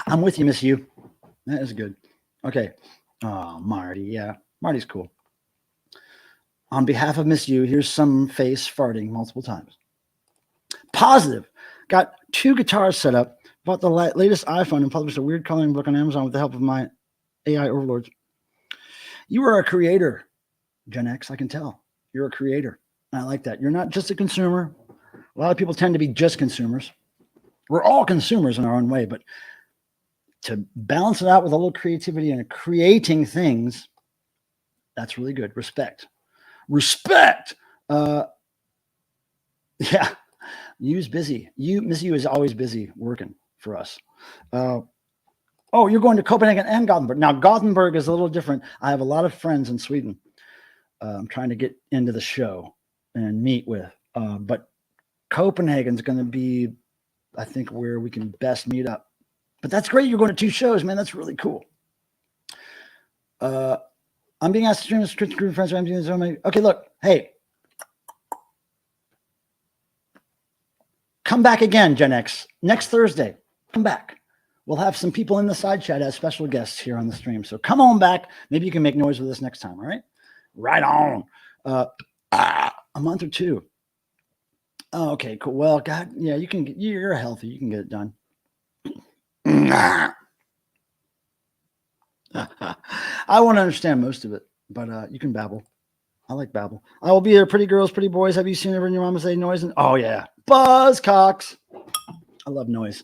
[SPEAKER 1] I'm with you, Miss You. That is good. Okay. Oh, Marty. Yeah, Marty's cool. On behalf of Miss You, here's some face farting multiple times. Positive. Got 2 guitars set up. Bought the latest iPhone and published a weird coloring book on Amazon with the help of my AI overlords. You are a creator, Gen X. I can tell. You're a creator. I like that. You're not just a consumer. A lot of people tend to be just consumers. We're all consumers in our own way, but to balance it out with a little creativity and creating things, that's really good. Respect. Yeah. You's busy. Miss You is always busy working for us. Oh, you're going to Copenhagen and Gothenburg. Now, Gothenburg is a little different. I have a lot of friends in Sweden. I'm trying to get into the show and meet with. But Copenhagen's going to be, I think, where we can best meet up. But that's great. You're going to 2 shows, man. That's really cool. I'm being asked to stream this group of friends. I'm doing this. Okay, look. Hey. Come back again, Gen X. Next Thursday. Come back. We'll have some people in the side chat as special guests here on the stream. So come on back. Maybe you can make noise with us next time. All right? Right on. A month or 2. Oh, okay, cool. Well, God, yeah, you can. You're healthy. You can get it done. I won't understand most of it, but you can babble. I like babble. I will be there. Pretty girls, pretty boys. Have you seen ever in your mama say noise? And oh yeah, buzzcocks. I love noise.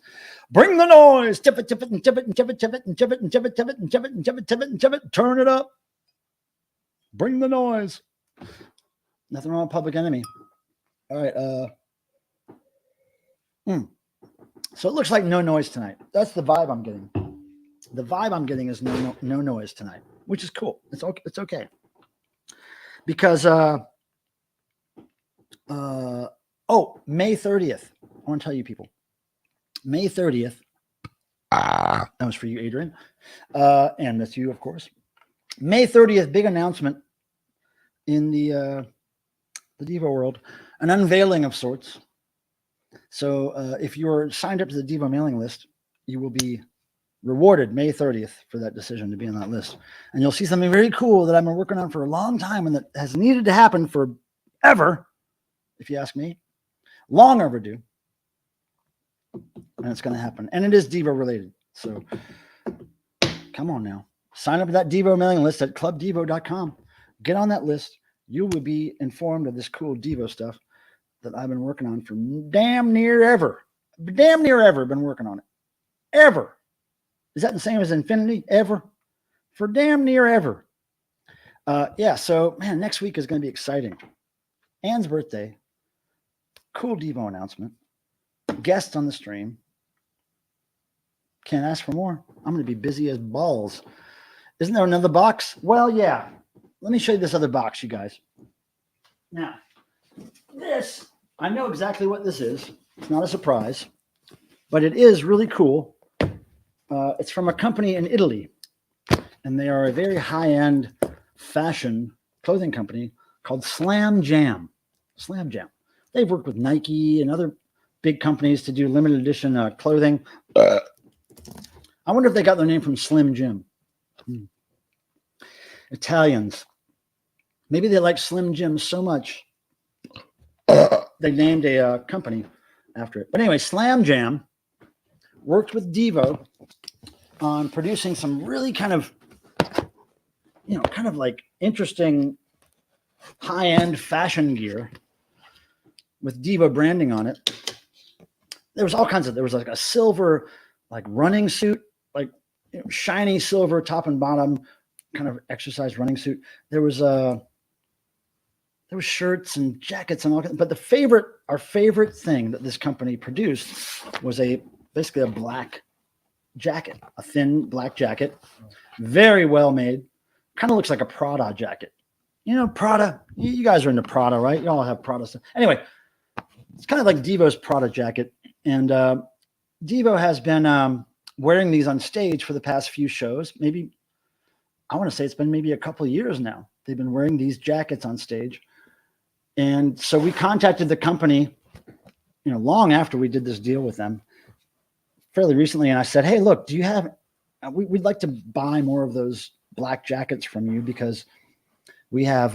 [SPEAKER 1] Bring the noise. Tip it, tip it, and tip it, and tip it, tip it, and tip it, and tip it, tip it, and tip it, and tip it, tip it, and tip it. Turn it up. Bring the noise. Nothing wrong with Public Enemy. All right. So it looks like no noise tonight. That's the vibe I'm getting. The vibe I'm getting is no noise tonight, which is cool. It's okay. It's okay. Because May 30th. I want to tell you people. May 30th. That was for you, Adrian. And that's you, of course. May 30th, big announcement in the Devo world. An unveiling of sorts. So if you're signed up to the Devo mailing list, you will be rewarded May 30th for that decision to be on that list. And you'll see something very cool that I've been working on for a long time and that has needed to happen forever, if you ask me. Long overdue. And it's going to happen. And it is Devo related. So come on now. Sign up to that Devo mailing list at clubdevo.com. Get on that list. You will be informed of this cool Devo stuff that I've been working on for damn near ever. Damn near ever been working on it. Ever. Is that the same as infinity? Ever? For damn near ever. Yeah, so, man, next week is going to be exciting. Anne's birthday. Cool Devo announcement. Guest on the stream. Can't ask for more. I'm going to be busy as balls. Isn't there another box? Well, yeah. Let me show you this other box, you guys. Now, this, I know exactly what this is. It's not a surprise, but it is really cool. It's from a company in Italy, and they are a very high-end fashion clothing company called Slam Jam. Slam Jam. They've worked with Nike and other big companies to do limited edition clothing. I wonder if they got their name from Slim Jim. Italians. Maybe they like Slim Jim so much they named a company after it. But anyway, Slam Jam worked with Devo on producing some really kind of like interesting high-end fashion gear with Devo branding on it. There was all kinds of, there was like a silver, like running suit, like shiny silver top and bottom kind of exercise running suit. There was shirts and jackets and all kinds, but our favorite thing that this company produced was basically a black jacket, a thin black jacket, very well made. Kind of looks like a Prada jacket. You know, Prada, you guys are into Prada, right? You all have Prada stuff. Anyway, it's kind of like Devo's Prada jacket. And Devo has been wearing these on stage for the past few shows. Maybe, I want to say it's been maybe a couple of years now. They've been wearing these jackets on stage. And so we contacted the company, long after we did this deal with them, fairly recently. And I said, hey, look, do you have, we'd like to buy more of those black jackets from you because we have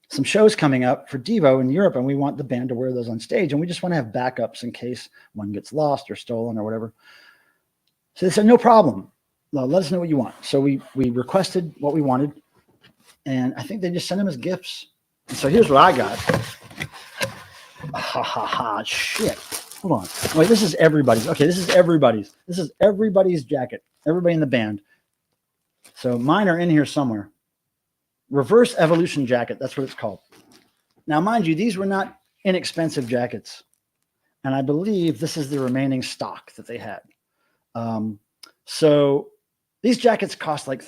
[SPEAKER 1] some shows coming up for Devo in Europe, and we want the band to wear those on stage, and we just want to have backups in case one gets lost or stolen or whatever. So they said, no problem. Let us know what you want. So we requested what we wanted, and I think they just sent them as gifts. And so here's what I got. Shit. Hold on. Wait, this is everybody's. Okay, this is everybody's. This is everybody's jacket. Everybody in the band. So mine are in here somewhere. Reverse Evolution jacket. That's what it's called. Now, mind you, these were not inexpensive jackets. And I believe this is the remaining stock that they had. So these jackets cost like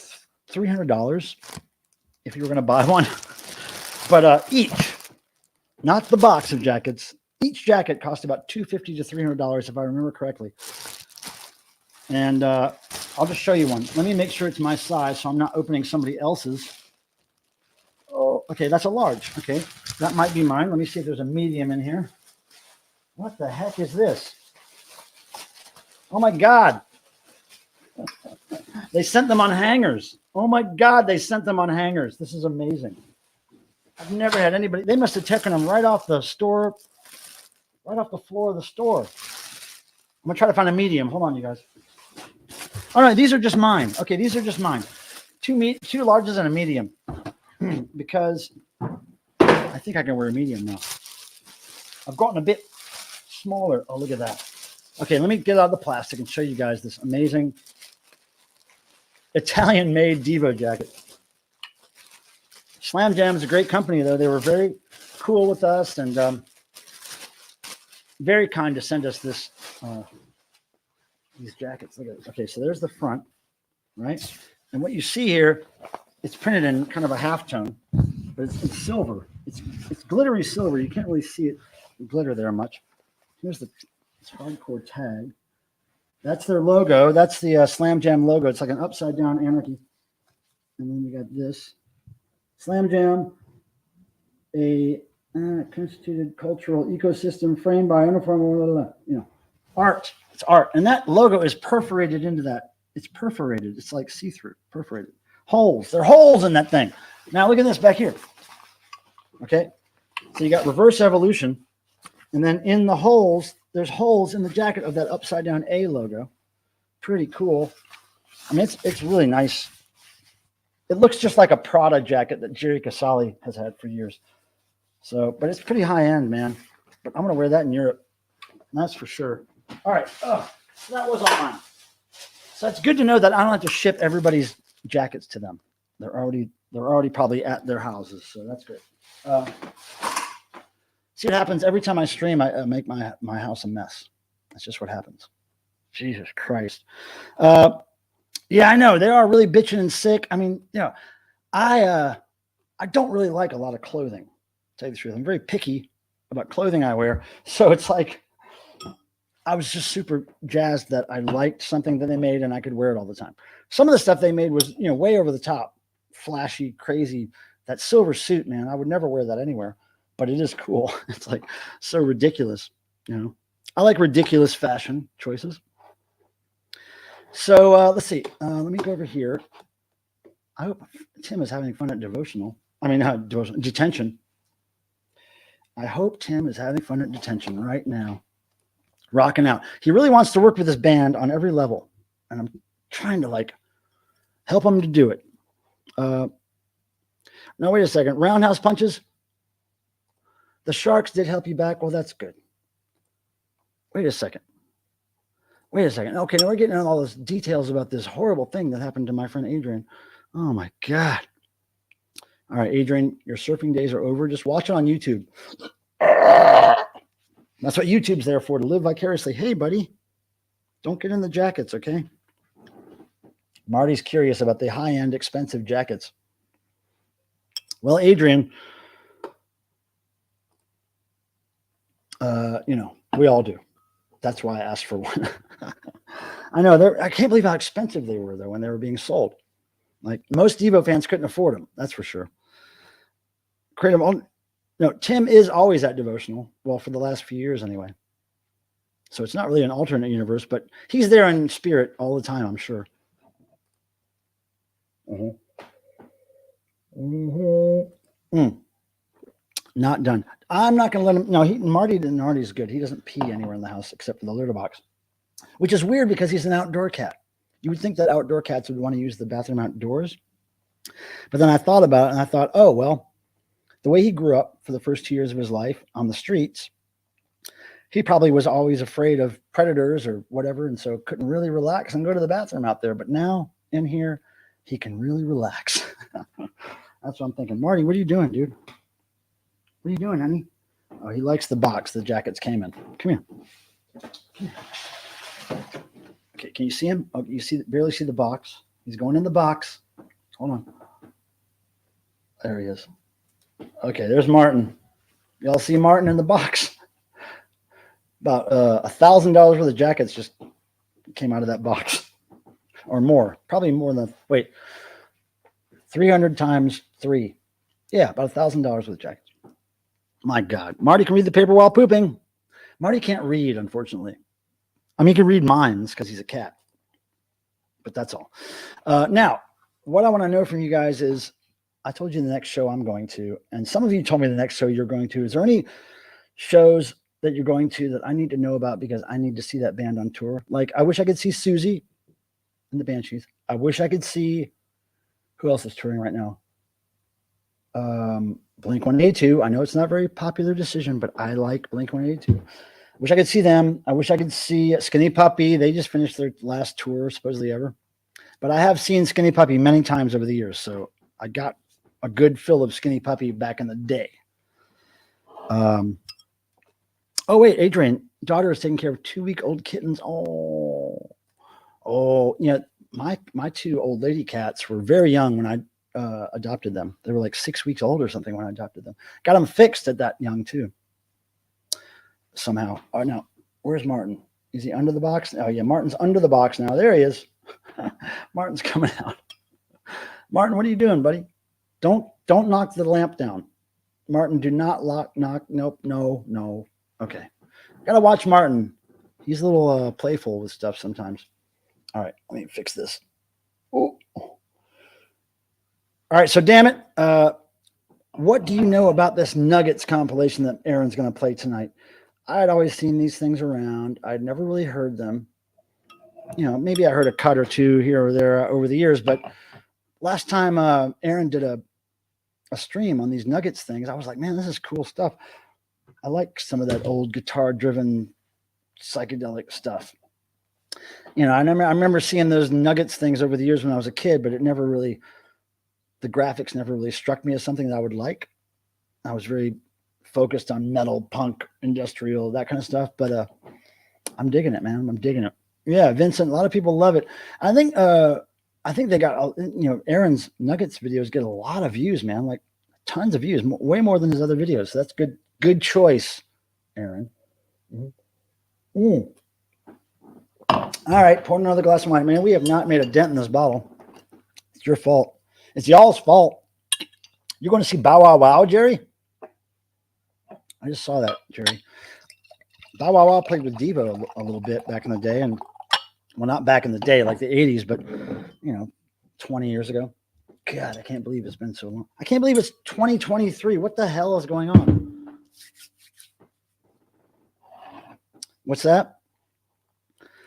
[SPEAKER 1] $300 if you were going to buy one. But each, not the box of jackets, each jacket cost about $250 to $300 if I remember correctly. And I'll just show you one. Let me make sure it's my size so I'm not opening somebody else's. Oh, okay, that's a large. Okay, that might be mine. Let me see if there's a medium in here. What the heck is this? Oh my God. They sent them on hangers. Oh my God, they sent them on hangers. This is amazing. I've never had anybody. They must have taken them right off the store, right off the floor of the store. I'm going to try to find a medium. Hold on, you guys. All right, these are just mine. Okay, these are just mine. Two larges and a medium. Because I think I can wear a medium now. I've gotten a bit smaller. Oh, look at that. Okay, let me get out of the plastic and show you guys this amazing Italian-made Devo jacket. Slam Jam is a great company, though. They were very cool with us and very kind to send us these jackets. Look at it. Okay, so there's the front, right? And what you see here, it's printed in kind of a halftone, but it's silver. It's glittery silver. You can't really see it glitter there much. Here's the hardcore tag. That's their logo. That's the Slam Jam logo. It's like an upside down anarchy. And then we got this. Slam Jam, a constituted cultural ecosystem framed by uniform, art. It's art. And that logo is perforated into that. It's perforated. It's like see-through, perforated. Holes. There are holes in that thing. Now look at this back here. Okay. So you got Reverse Evolution. And then in the holes, there's holes in the jacket of that upside down A logo. Pretty cool. I mean, it's really nice. It looks just like a Prada jacket that Jerry Casale has had for years. So, but it's pretty high end, man. But I'm going to wear that in Europe. That's for sure. All right. So that was all mine. So it's good to know that I don't have to ship everybody's jackets to them. They're already probably at their houses. So that's good. See what happens every time I stream, I make my house a mess. That's just what happens. Jesus Christ. Yeah, I know they are really bitching and sick. I mean, I don't really like a lot of clothing. To tell you the truth, I'm very picky about clothing I wear. So it's like I was just super jazzed that I liked something that they made and I could wear it all the time. Some of the stuff they made was, way over the top flashy, crazy, that silver suit, man. I would never wear that anywhere, but it is cool. It's like so ridiculous, you know. I like ridiculous fashion choices. So let's see. Let me go over here. I hope Tim is having fun at devotional. I mean, detention. I hope Tim is having fun at detention right now. Rocking out. He really wants to work with his band on every level. And I'm trying to like help him to do it. Now, wait a second. Roundhouse punches. The Sharks did help you back. Well, that's good. Wait a second. Okay, now we're getting into all those details about this horrible thing that happened to my friend Adrian. Oh, my God. All right, Adrian, your surfing days are over. Just watch it on YouTube. That's what YouTube's there for, to live vicariously. Hey, buddy, don't get in the jackets, okay? Marty's curious about the high-end, expensive jackets. Well, Adrian, you know, we all do. That's why I asked for one. I know. I can't believe how expensive they were, though, when they were being sold. Like, most Devo fans couldn't afford them. That's for sure. No, Tim is always at devotional. Well, for the last few years, anyway. So it's not really an alternate universe, but he's there in spirit all the time, I'm sure. Not done. I'm not going to let him. No, Marty's good. He doesn't pee anywhere in the house except for the litter box, which is weird because he's an outdoor cat. You would think that outdoor cats would want to use the bathroom outdoors. But then I thought about it and I thought, oh, well, the way he grew up for the first 2 years of his life on the streets, he probably was always afraid of predators or whatever, and so couldn't really relax and go to the bathroom out there. But now in here, he can really relax. That's what I'm thinking. Marty, what are you doing, dude? What are you doing, honey? Oh, he likes the box the jackets came in. Come here. Okay, can you see him? Oh, you barely see the box. He's going in the box. Hold on. There he is. Okay, there's Martin. Y'all see Martin in the box? About $1,000 worth of jackets just came out of that box, or more. Probably more than 300 times 3. Yeah, about $1,000 worth of jackets. My God, Marty can read the paper while pooping. Marty can't read, unfortunately. I mean, he can read minds because he's a cat, but that's all. Now, what I want to know from you guys is, I told you the next show I'm going to, and some of you told me the next show you're going to. Is there any shows that you're going to that I need to know about because I need to see that band on tour? Like, I wish I could see Susie and the Banshees. I wish I could see, who else is touring right now? Blink-182. I know it's not a very popular decision, but I like Blink-182. Wish I could see them. I wish I could see Skinny Puppy. They just finished their last tour, supposedly ever. But I have seen Skinny Puppy many times over the years, so I got a good fill of Skinny Puppy back in the day. Oh, wait, Adrian, daughter is taking care of 2-week-old kittens. Oh, you know, my 2 old lady cats were very young when I adopted them. They were like 6 weeks old or something when I adopted them. Got them fixed at that young too. Somehow. Oh, now, where's Martin? Is he under the box? Oh yeah, Martin's under the box now. There he is. Martin's coming out. Martin, what are you doing, buddy? Don't knock the lamp down. Martin, do not knock. Nope. No. Okay. Gotta watch Martin. He's a little playful with stuff sometimes. All right, let me fix this. Oh. All right, so damn it. What do you know about this Nuggets compilation that Aaron's going to play tonight? I had always seen these things around. I'd never really heard them. You know, maybe I heard a cut or two here or there over the years, but last time Aaron did a stream on these Nuggets things, I was like, man, this is cool stuff. I like some of that old guitar-driven psychedelic stuff. You know, I remember seeing those Nuggets things over the years when I was a kid, but the graphics never really struck me as something that I would like. I was very focused on metal, punk, industrial, that kind of stuff. But I'm digging it, man. I'm digging it. Yeah, Vincent, a lot of people love it. I think they got, you know, Aaron's Nuggets videos get a lot of views, man, like tons of views, way more than his other videos. So that's good choice, Aaron. All right, pour another glass of wine. Man, we have not made a dent in this bottle. It's your fault. It's y'all's fault. You're going to see Bow Wow Wow, Jerry? I just saw that, Jerry. Bow Wow Wow played with Devo a little bit back in the day. And, well, not back in the day, like the 80s, but, 20 years ago. God, I can't believe it's been so long. I can't believe it's 2023. What the hell is going on? What's that?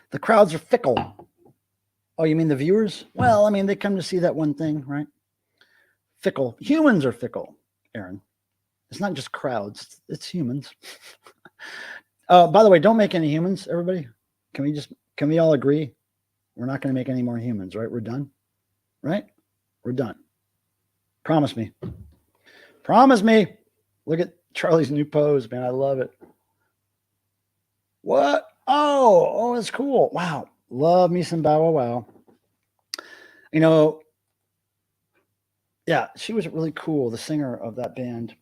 [SPEAKER 1] The crowds are fickle. Oh, you mean the viewers? Well, I mean, they come to see that one thing, right? Fickle. Humans are fickle, Aaron. It's not just crowds. It's humans. By the way, don't make any humans, everybody. Can we all agree? We're not going to make any more humans, right? We're done, right? We're done. Promise me. Promise me. Look at Charlie's new pose, man. I love it. What? Oh, it's cool. Wow. Love me some Bow Wow Wow. Yeah, she was really cool. The singer of that band.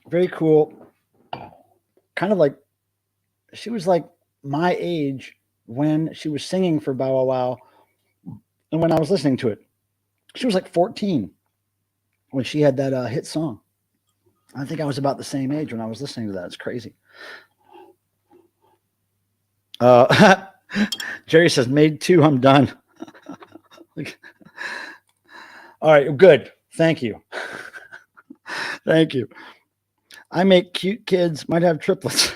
[SPEAKER 1] Very cool. Kind of like, she was like my age when she was singing for Bow Wow Wow and when I was listening to it. She was like 14 when she had that hit song. I think I was about the same age when I was listening to that. It's crazy. Jerry says, made 2, I'm done. All right, good. Thank you. Thank you. I make cute kids, might have triplets.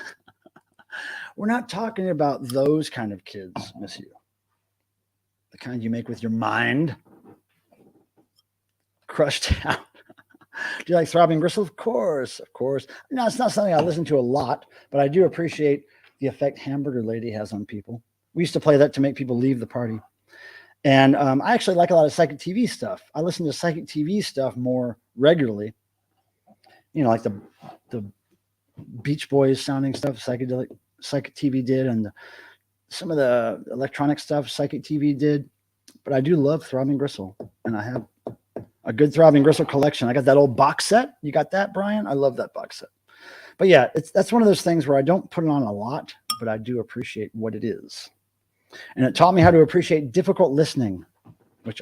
[SPEAKER 1] We're not talking about those kind of kids, Miss You. The kind you make with your mind. Crushed out. Do you like Throbbing Gristle? Of course, of course. No, it's not something I listen to a lot, but I do appreciate the effect Hamburger Lady has on people. We used to play that to make people leave the party. And I actually like a lot of psychic TV stuff. I listen to psychic TV stuff more regularly. Like the Beach Boys sounding stuff, psychic TV did, and some of the electronic stuff psychic TV did. But I do love Throbbing Gristle, and I have a good Throbbing Gristle collection. I got that old box set. You got that, Brian? I love that box set. But yeah, that's one of those things where I don't put it on a lot, but I do appreciate what it is. And it taught me how to appreciate difficult listening, which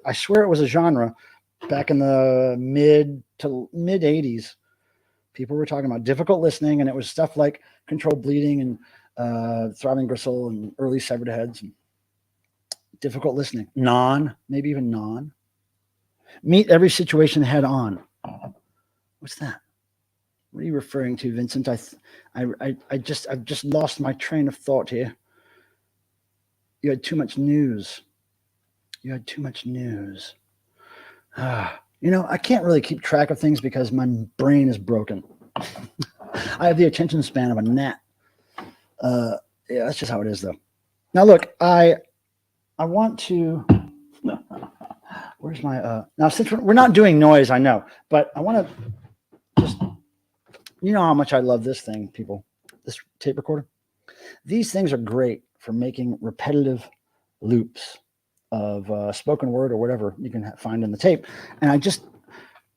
[SPEAKER 1] I swear it was a genre back in the mid 80s. People were talking about difficult listening, and it was stuff like Controlled Bleeding and Throbbing Gristle and early Severed Heads. And difficult listening. Maybe even non. Meet every situation head on. What's that? What are you referring to, Vincent? I've just lost my train of thought here. You had too much news. I can't really keep track of things because my brain is broken. I have the attention span of a gnat. Yeah, that's just how it is, though. Now, look, I want to. Where's my? Now, since we're not doing noise, I know, but I want to just. You know how much I love this thing, people. This tape recorder. These things are great for making repetitive loops of spoken word or whatever you can find in the tape. And I just,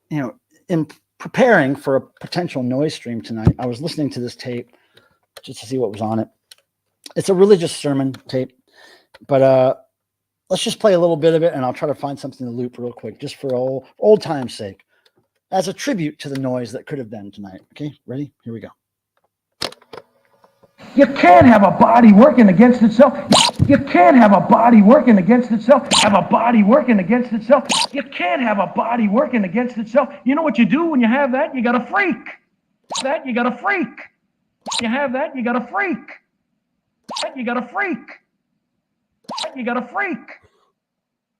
[SPEAKER 1] in preparing for a potential noise stream tonight, I was listening to this tape just to see what was on it. It's a religious sermon tape, but let's just play a little bit of it, and I'll try to find something to loop real quick, just for old time's sake, as a tribute to the noise that could have been tonight. Okay, ready? Here we go.
[SPEAKER 2] You can't have a body working against itself. You can't have a body working against itself. Have a body working against itself. You can't have a body working against itself. You know what you do when you have that? You got a freak. That you got a freak. You have that, you got a freak. That you got a freak. That you got a freak.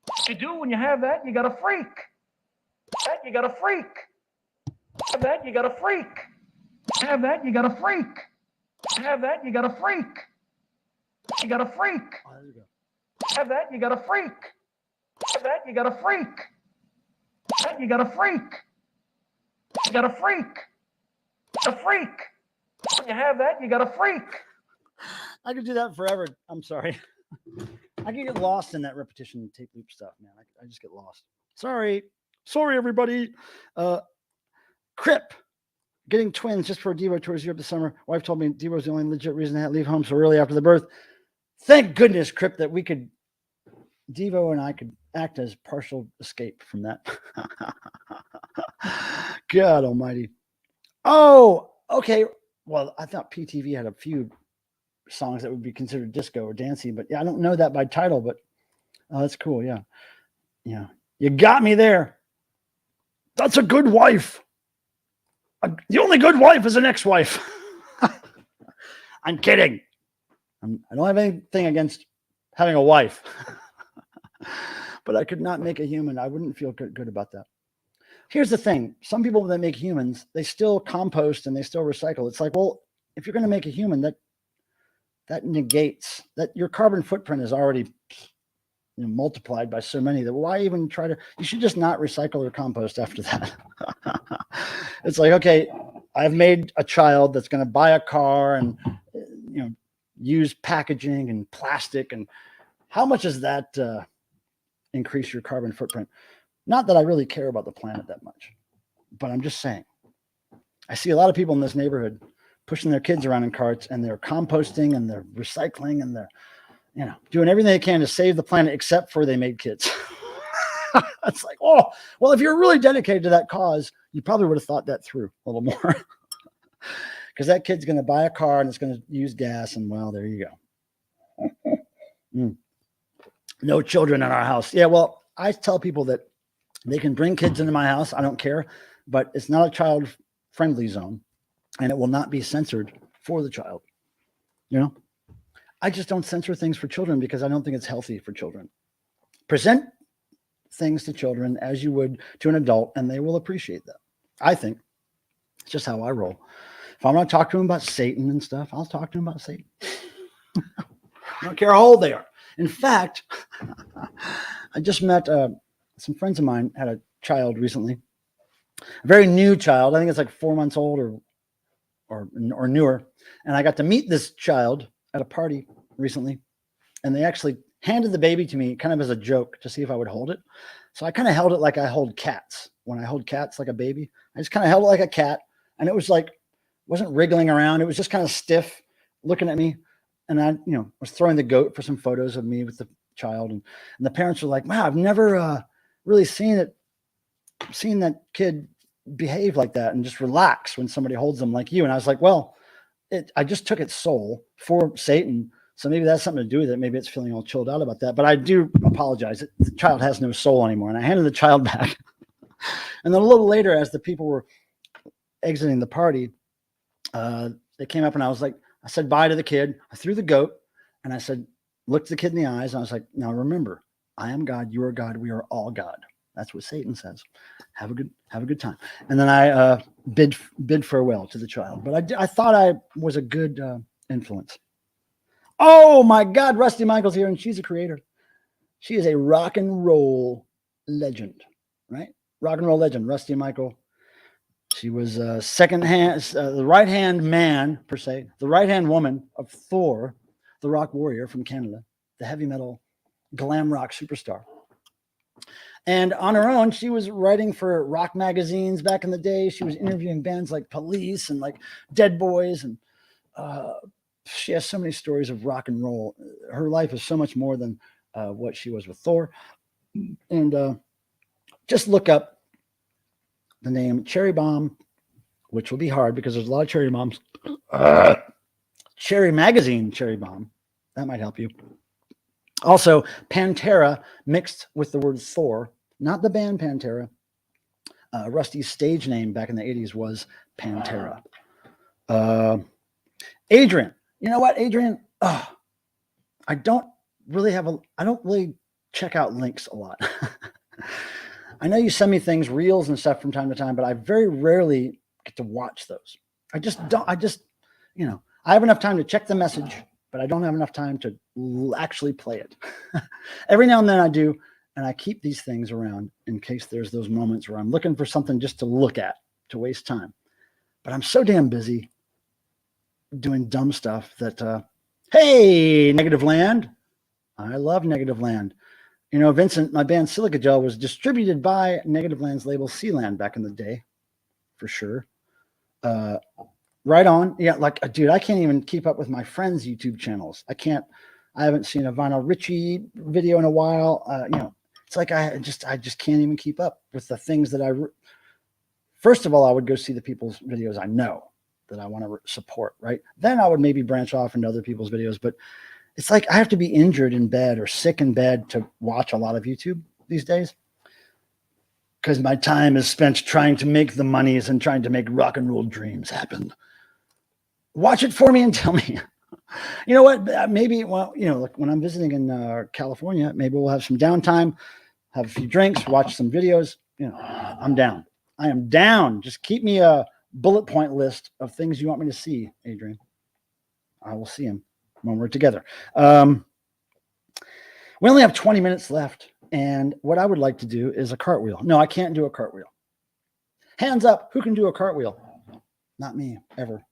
[SPEAKER 2] What you do when you have that? You got a freak. That you got a freak. Have that, you got a freak. Have that, you got a freak. Have that, you got a freak. You got a freak.
[SPEAKER 1] Oh, there you go.
[SPEAKER 2] Have that, you got a freak. Have that, you got a freak. That you got a freak. You got a freak. A freak. When you have that, you got a freak.
[SPEAKER 1] I could do that forever. I'm sorry. I can get lost in that repetition tape loop stuff, man. I just get lost. Sorry, everybody. Crip. Getting twins just for a Devo tours Europe this summer. Wife told me Devo's the only legit reason I had to leave home so early after the birth. Thank goodness, Crip, that we could Devo and I could act as partial escape from that. God almighty. Oh, okay. Well, I thought PTV had a few songs that would be considered disco or dancey, but yeah, I don't know that by title, but oh, that's cool. Yeah. Yeah. You got me there. That's a good wife. The only good wife is an ex-wife. I'm kidding. I don't have anything against having a wife, but I could not make a human. I wouldn't feel good about that. Here's the thing. Some people that make humans, they still compost and they still recycle. It's like, well, if you're going to make a human, that negates that your carbon footprint is already multiplied by so many that why even try to, you should just not recycle or compost after that. It's like, okay, I've made a child that's going to buy a car and use packaging and plastic, and how much does that increase your carbon footprint? Not that I really care about the planet that much, but I'm just saying, I see a lot of people in this neighborhood pushing their kids around in carts, and they're composting and they're recycling and they're doing everything they can to save the planet, except for they made kids. It's like, oh, well, if you're really dedicated to that cause, you probably would have thought that through a little more. Because that kid's going to buy a car and it's going to use gas, and well, there you go. No children in our house. Yeah, well, I tell people that they can bring kids into my house. I don't care, but it's not a child-friendly zone, and it will not be censored for the child. I just don't censor things for children because I don't think it's healthy for children. Present things to children as you would to an adult, and they will appreciate that. I think it's just how I roll. If I'm going to talk to them about Satan and stuff, I'll talk to them about Satan. I don't care how old they are. In fact, I just met some friends of mine had a child recently, a very new child. I think it's like 4 months old or newer. And I got to meet this child at a party recently, and they actually handed the baby to me kind of as a joke to see if I would hold it. So I kind of held it like I hold cats. When I hold cats like a baby, I just kind of held it like a cat, and it was like, wasn't wriggling around. It was just kind of stiff looking at me. And I, was throwing the goat for some photos of me with the child. And the parents were like, wow, I've never really seen that kid behave like that and just relax when somebody holds them like you. And I was like, well, I just took its soul for Satan. So maybe that's something to do with it. Maybe it's feeling all chilled out about that. But I do apologize. The child has no soul anymore. And I handed the child back. And then a little later, as the people were exiting the party, they came up and I said bye to the kid. I threw the goat and I said, looked the kid in the eyes. And I was like, now remember, I am God. You are God. We are all God. That's what Satan says. Have a good time. And then I bid farewell to the child. But I thought I was a good influence. Oh my God, Rusty Michael's here, and she's a creator. She is a rock and roll legend, right? Rock and roll legend, Rusty Michael. She was the right-hand man, per se, the right-hand woman of Thor, the rock warrior from Canada, the heavy metal glam rock superstar. And on her own, she was writing for rock magazines back in the day. She was interviewing bands like Police and like Dead Boys. And she has so many stories of rock and roll. Her life is so much more than what she was with Thor. And just look up the name Cherry Bomb, which will be hard because there's a lot of Cherry Bombs. Cherry Magazine Cherry Bomb. That might help you. Also, Pantera mixed with the word Thor, not the band Pantera. Rusty's stage name back in the 80s was Pantera. Adrian. You know what, Adrian? I don't really check out links a lot. I know you send me things, reels and stuff from time to time, but I very rarely get to watch those. I have enough time to check the message, but I don't have enough time to actually play it. Every now and then I do, and I keep these things around in case there's those moments where I'm looking for something just to look at, to waste time. But I'm so damn busy doing dumb stuff that, hey, Negative Land. I love Negative Land. Vincent, my band Silica Gel was distributed by Negative Land's label Sealand back in the day, for sure. Right on. Yeah, dude, I can't even keep up with my friends' YouTube channels. I can't. I haven't seen a Vinyl Richie video in a while. You know, it's like I just can't even keep up with the things that first of all, I would go see the people's videos I know that I want to support, right? Then I would maybe branch off into other people's videos, but it's like I have to be injured in bed or sick in bed to watch a lot of YouTube these days, because my time is spent trying to make the monies and trying to make rock and roll dreams happen. Watch it for me and tell me. You know what? Maybe, well, you know, like when I'm visiting in California, maybe we'll have some downtime, have a few drinks, watch some videos. You know, I'm down. I am down. Just keep me a bullet point list of things you want me to see, Adrian. I will see them when we're together. We only have 20 minutes left. And what I would like to do is a cartwheel. No, I can't do a cartwheel. Hands up. Who can do a cartwheel? Not me, ever.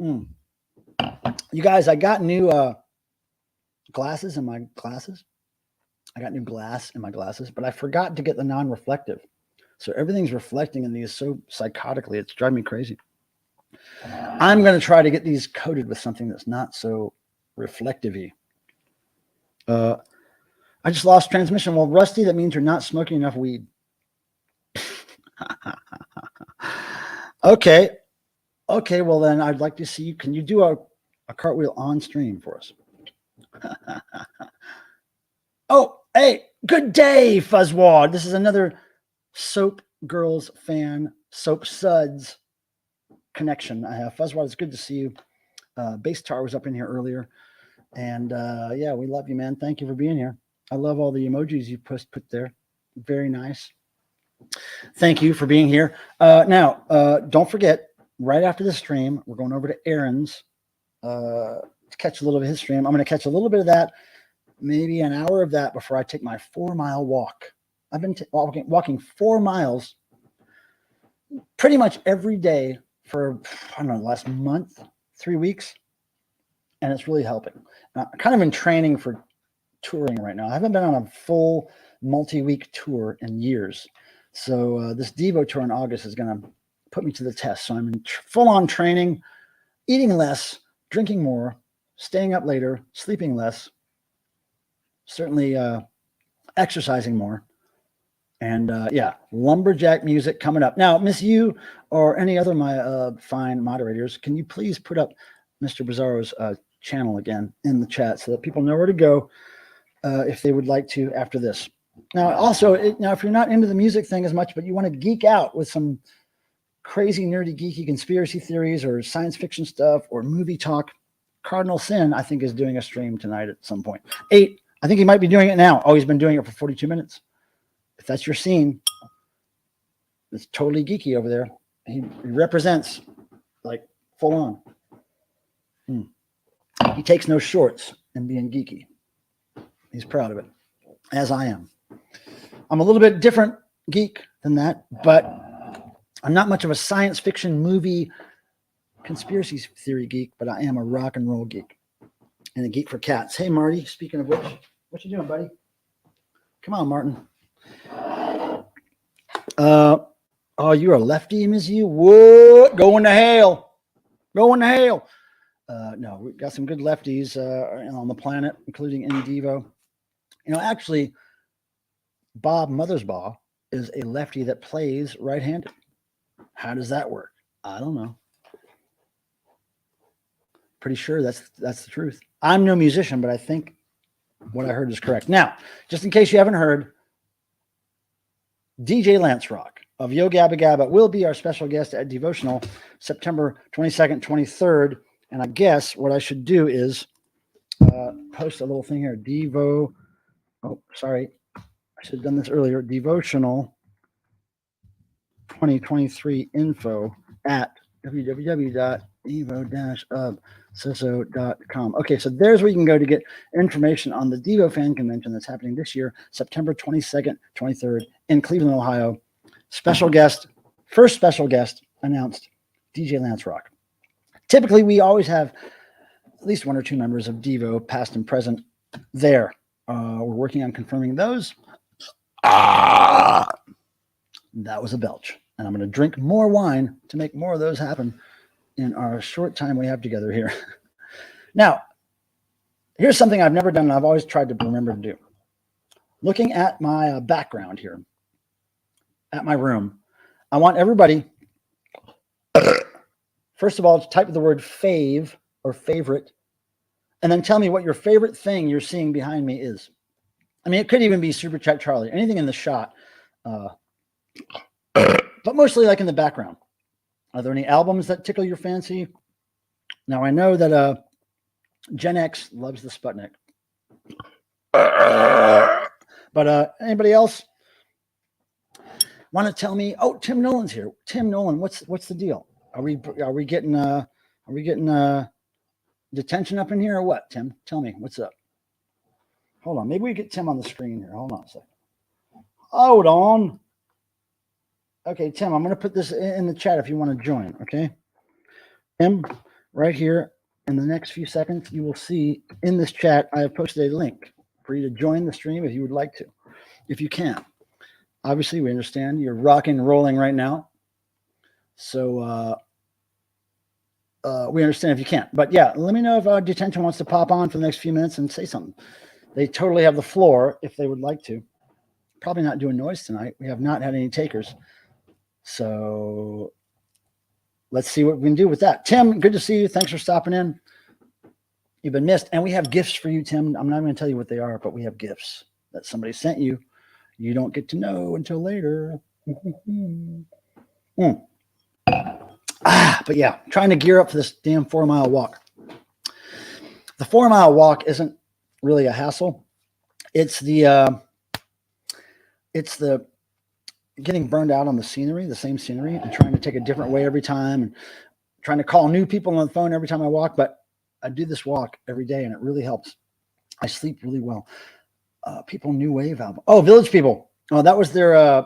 [SPEAKER 1] You guys, I got new glasses in my glasses. I got new glass in my glasses, but I forgot to get the non-reflective. So everything's reflecting in these so psychotically. It's driving me crazy. I'm going to try to get these coated with something that's not so reflective-y. I just lost transmission. Well, Rusty, that means you're not smoking enough weed. Okay. Okay, well then I'd like to see you. Can you do a cartwheel on stream for us? Oh, hey, good day, Fuzzwad. This is another Soap Girls fan, Soap Suds connection I have. Fuzzwad, it's good to see you. Bass Tar was up in here earlier. And yeah, we love you, man. Thank you for being here. I love all the emojis you put there. Very nice. Thank you for being here. Now, don't forget, right after the stream, we're going over to Aaron's to catch a little bit of his stream. I'm going to catch a little bit of that, maybe an hour of that before I take my 4-mile walk. I've been walking 4 miles pretty much every day for, I don't know, the last month, 3 weeks. And it's really helping. I'm kind of in training for touring right now. I haven't been on a full multi-week tour in years. So this Devo tour in August is going to put me to the test. So I'm in full-on training, eating less, drinking more, staying up later, sleeping less, certainly exercising more. And yeah, lumberjack music coming up. Now, Miss Yu or any other my fine moderators, can you please put up Mr. Bizarro's channel again in the chat so that people know where to go if they would like to after this. Now, also, now if you're not into the music thing as much, but you want to geek out with some crazy, nerdy, geeky conspiracy theories or science fiction stuff or movie talk, Cardinal Sin, I think, is doing a stream tonight at some point. 8, I think he might be doing it now. Oh, he's been doing it for 42 minutes. If that's your scene, it's totally geeky over there. He represents like full on. He takes no shorts in being geeky. He's proud of it, as I am. I'm a little bit different geek than that, but I'm not much of a science fiction movie conspiracy theory geek, but I am a rock and roll geek and a geek for cats. Hey, Marty, speaking of which, what you doing, buddy? Come on, Martin. Oh, you're a lefty, Miss You? What? Going to hell. Going to hell. No, we've got some good lefties on the planet, including in Devo. You know, actually, Bob Mothersbaugh is a lefty that plays right-handed. How does that work? I don't know. Pretty sure that's the truth. I'm no musician, but I think what I heard is correct. Now, just in case you haven't heard, DJ Lance Rock of Yo Gabba Gabba will be our special guest at Devotional September 22nd, 23rd. And I guess what I should do is post a little thing here. Oh, sorry. I should have done this earlier. Devotional 2023 info at www.evo-obsessive.com. Okay, so there's where you can go to get information on the Devo Fan Convention that's happening this year, September 22nd, 23rd in Cleveland, Ohio. Special guest, first special guest announced, DJ Lance Rock. Typically, we always have at least 1 or 2 members of Devo, past and present, there. We're working on confirming those. That was a belch. And I'm going to drink more wine to make more of those happen in our short time we have together here. Now, Here's something I've never done, and I've always tried to remember to do. Looking at my background here, at my room, I want everybody, first of all, to type the word fave or favorite, and then tell me what your favorite thing you're seeing behind me is. I mean, it could even be Super Chat Charlie, anything in the shot, but mostly like in the background. Are there any albums that tickle your fancy? Now, I know that Gen X loves the Sputnik. But anybody else want to tell me? Oh, Tim Nolan's here. Tim Nolan, what's the deal? Are we getting detention up in here or what? Tim, tell me what's up. Hold on, maybe we get Tim on the screen here. Hold on a second. Hold on. Okay, Tim, I'm going to put this in the chat if you want to join. Okay, Tim, right here in the next few seconds, you will see in this chat I have posted a link for you to join the stream if you would like to, if you can. Obviously, we understand you're rocking and rolling right now. So we understand if you can't. But yeah, let me know if detention wants to pop on for the next few minutes and say something. They totally have the floor if they would like to. Probably not doing noise tonight. We have not had any takers. So let's see what we can do with that. Tim, good to see you. Thanks for stopping in. You've been missed. And we have gifts for you, Tim. I'm not going to tell you what they are, but we have gifts that somebody sent you. You don't get to know until later. But yeah, trying to gear up for this damn 4-mile walk. The 4-mile walk isn't really a hassle. It's the getting burned out on the scenery, the same scenery, and trying to take a different way every time and trying to call new people on the phone every time I walk. But I do this walk every day and it really helps. I sleep really well. People New Wave album. Oh, Village People. Oh, that was their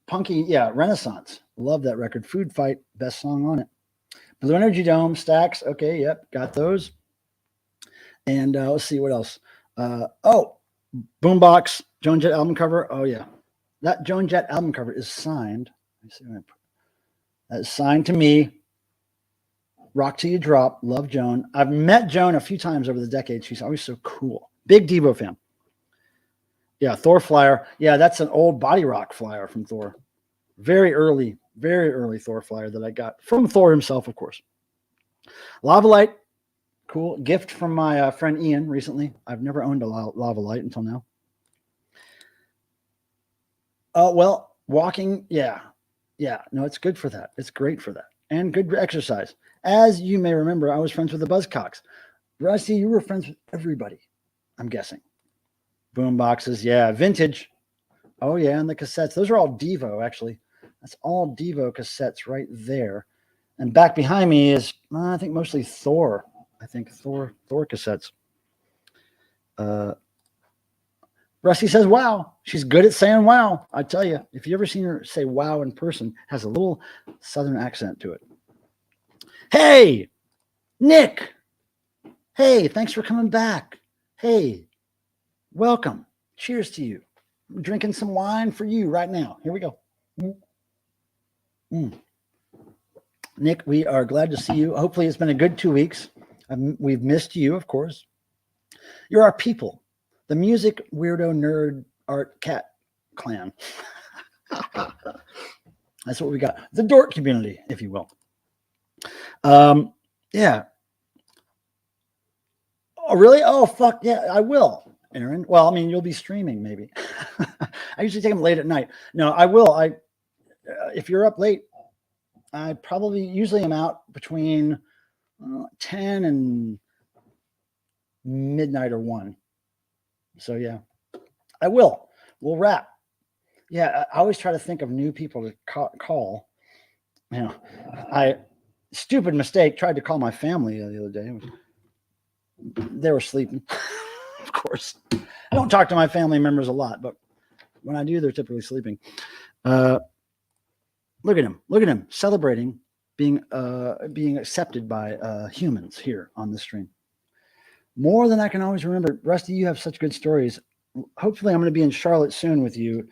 [SPEAKER 1] punky, Renaissance. Love that record. Food Fight, best song on it. Blue Energy Dome, Stax. Okay, yep, got those. And let's see what else. Boombox, Joan Jett album cover. Oh yeah, that Joan Jett album cover is signed. Let me see what I put. That is signed to me. Rock Till You Drop. Love Joan. I've met Joan a few times over the decades. She's always so cool. Big Devo fan. Yeah, Thor flyer. Yeah, that's an old Body Rock flyer from Thor. Very early Thor flyer that I got from Thor himself, of course. Lava Light. Cool. Gift from my friend Ian recently. I've never owned a Lava Light until now. Well, walking. Yeah. No, it's good for that. It's great for that. And good exercise. As you may remember, I was friends with the Buzzcocks. Rusty, you were friends with everybody, I'm guessing. Boom boxes. Yeah. Vintage. Oh, yeah. And the cassettes. Those are all Devo, actually. That's all Devo cassettes right there. And back behind me is, I think, mostly Thor. I think Thor cassettes. Rusty says, wow. She's good at saying wow. I tell you, if you ever seen her say wow in person, has a little Southern accent to it. Hey, Nick. Hey, thanks for coming back. Hey, welcome. Cheers to you. I'm drinking some wine for you right now. Here we go. Nick, we are glad to see you. Hopefully it's been a good 2 weeks. We've missed you, of course. You're our people. The music, weirdo, nerd, art, cat clan. That's what we got. The dork community, if you will. Yeah. Oh, really? Oh, fuck. Yeah, I will, Aaron. Well, I mean, you'll be streaming maybe. I usually take them late at night. No, I will. If you're up late, I probably usually am out between 10 and midnight or 1. So yeah, I will. We'll wrap. Yeah, I always try to think of new people to call. You know, stupid mistake, tried to call my family the other day. They were sleeping. Of course. I don't talk to my family members a lot, but when I do, they're typically sleeping. Look at him celebrating being accepted by humans here on the stream. More than I can always remember. Rusty, you have such good stories. Hopefully I'm going to be in Charlotte soon with you.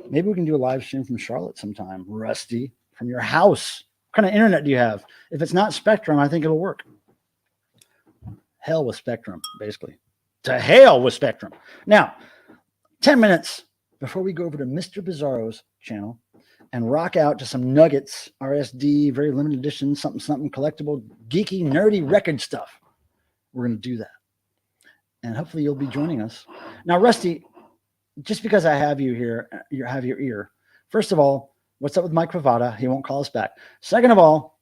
[SPEAKER 1] Maybe we can do a live stream from Charlotte sometime. Rusty, from your house. What kind of internet do you have? If it's not Spectrum, I think it'll work. Hell with Spectrum, basically. To hell with Spectrum. Now, 10 minutes before we go over to Mr. Bizarro's channel and rock out to some Nuggets, RSD, very limited edition, something collectible, geeky, nerdy record stuff. We're going to do that. And hopefully you'll be joining us. Now, Rusty, just because I have you here, you have your ear. First of all, what's up with Mike Pravada? He won't call us back. Second of all,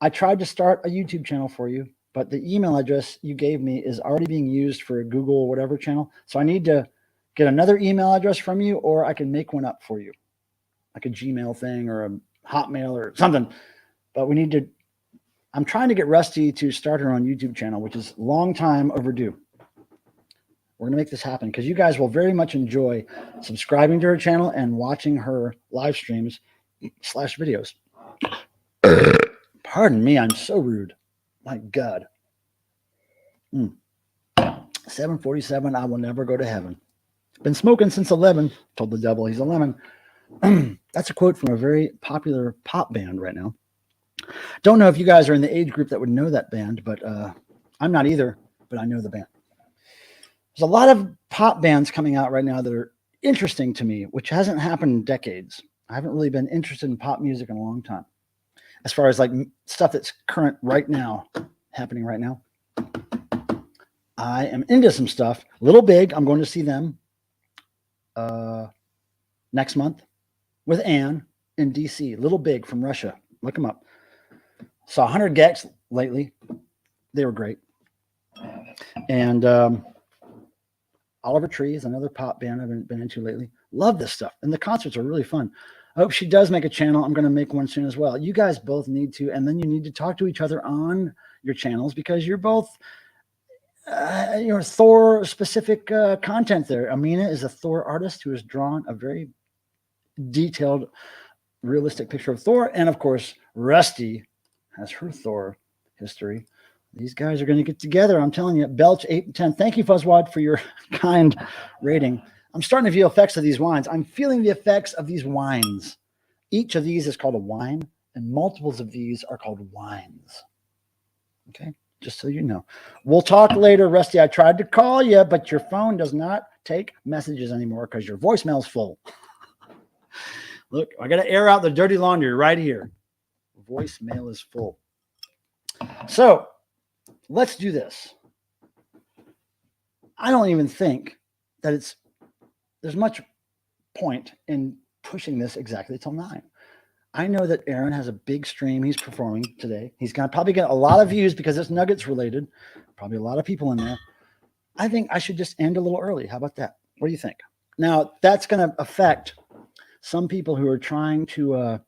[SPEAKER 1] I tried to start a YouTube channel for you, but the email address you gave me is already being used for a Google or whatever channel. So I need to get another email address from you, or I can make one up for you, like a Gmail thing or a Hotmail or something. But we need to, I'm trying to get Rusty to start her own YouTube channel, which is a long time overdue. We're going to make this happen because you guys will very much enjoy subscribing to her channel and watching her live streams / videos. Pardon me, I'm so rude. My God. 7:47, I will never go to heaven. Been smoking since 11, told the devil he's a lemon. That's a quote from a very popular pop band right now. Don't know if you guys are in the age group that would know that band, but I'm not either, but I know the band. There's a lot of pop bands coming out right now that are interesting to me, which hasn't happened in decades. I haven't really been interested in pop music in a long time. As far as like stuff that's current right now, happening right now. I am into some stuff. Little Big, I'm going to see them next month with Anne in DC. Little Big from Russia. Look them up. Saw 100 Gex lately. They were great. And Oliver Tree is another pop band I've been into lately. Love this stuff. And the concerts are really fun. I hope she does make a channel. I'm going to make one soon as well. You guys both need to, and then you need to talk to each other on your channels because you're both, Thor specific content there. Amina is a Thor artist who has drawn a very detailed, realistic picture of Thor. And of course, Rusty has her Thor history. These guys are going to get together. I'm telling you, Belch 8 and 10. Thank you, Fuzzwad, for your kind rating. I'm starting to feel effects of these wines. I'm feeling the effects of these wines. Each of these is called a wine, and multiples of these are called wines. Okay, just so you know. We'll talk later, Rusty. I tried to call you, but your phone does not take messages anymore because your voicemail's full. Look, I got to air out the dirty laundry right here. Voicemail is full. So let's do this. I don't even think that there's much point in pushing this exactly till 9. I know that Aaron has a big stream he's performing today. He's going to probably get a lot of views because it's Nuggets related. Probably a lot of people in there. I think I should just end a little early. How about that? What do you think? Now, that's going to affect some people who are trying to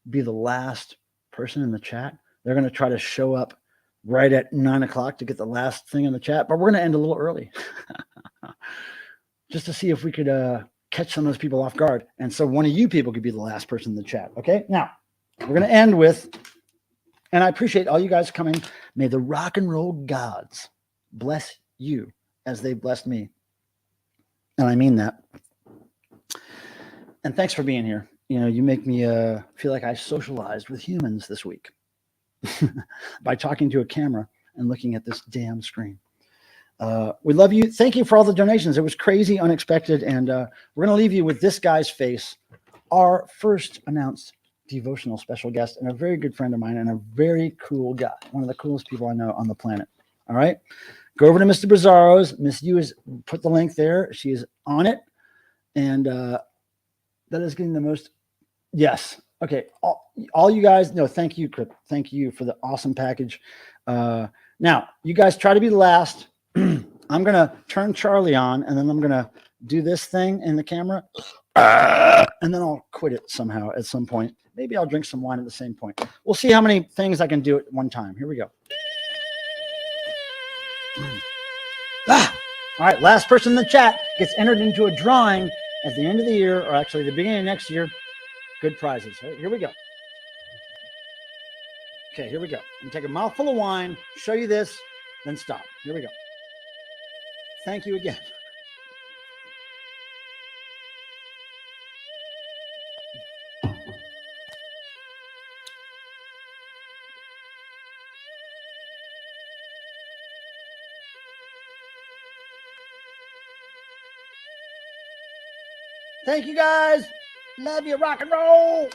[SPEAKER 1] be the last person in the chat. They're going to try to show up right at 9 o'clock to get the last thing in the chat, but we're going to end a little early just to see if we could catch some of those people off guard. And so one of you people could be the last person in the chat. Okay. Now we're going to end with, and I appreciate all you guys coming. May the rock and roll gods bless you as they blessed me. And I mean that. And thanks for being here. You know, you make me feel like I socialized with humans this week by talking to a camera and looking at this damn screen. We love you. Thank you for all the donations. It was crazy, unexpected. And we're going to leave you with this guy's face, our first announced devotional special guest and a very good friend of mine and a very cool guy. One of the coolest people I know on the planet. All right. Go over to Mr. Bizarro's. Miss U has put the link there. She is on it. And that is getting the most. Yes. Okay. All you guys. No, thank you, Crip. Thank you for the awesome package. Now, you guys try to be the last. I'm going to turn Charlie on, and then I'm going to do this thing in the camera, and then I'll quit it somehow at some point. Maybe I'll drink some wine at the same point. We'll see how many things I can do at one time. Here we go. All right, last person in the chat gets entered into a drawing at the end of the year, or actually the beginning of next year. Good prizes. All right, here we go. Okay, here we go. I'm going to take a mouthful of wine, show you this, then stop. Here we go. Thank you again. Thank you guys. Love you. Rock and roll.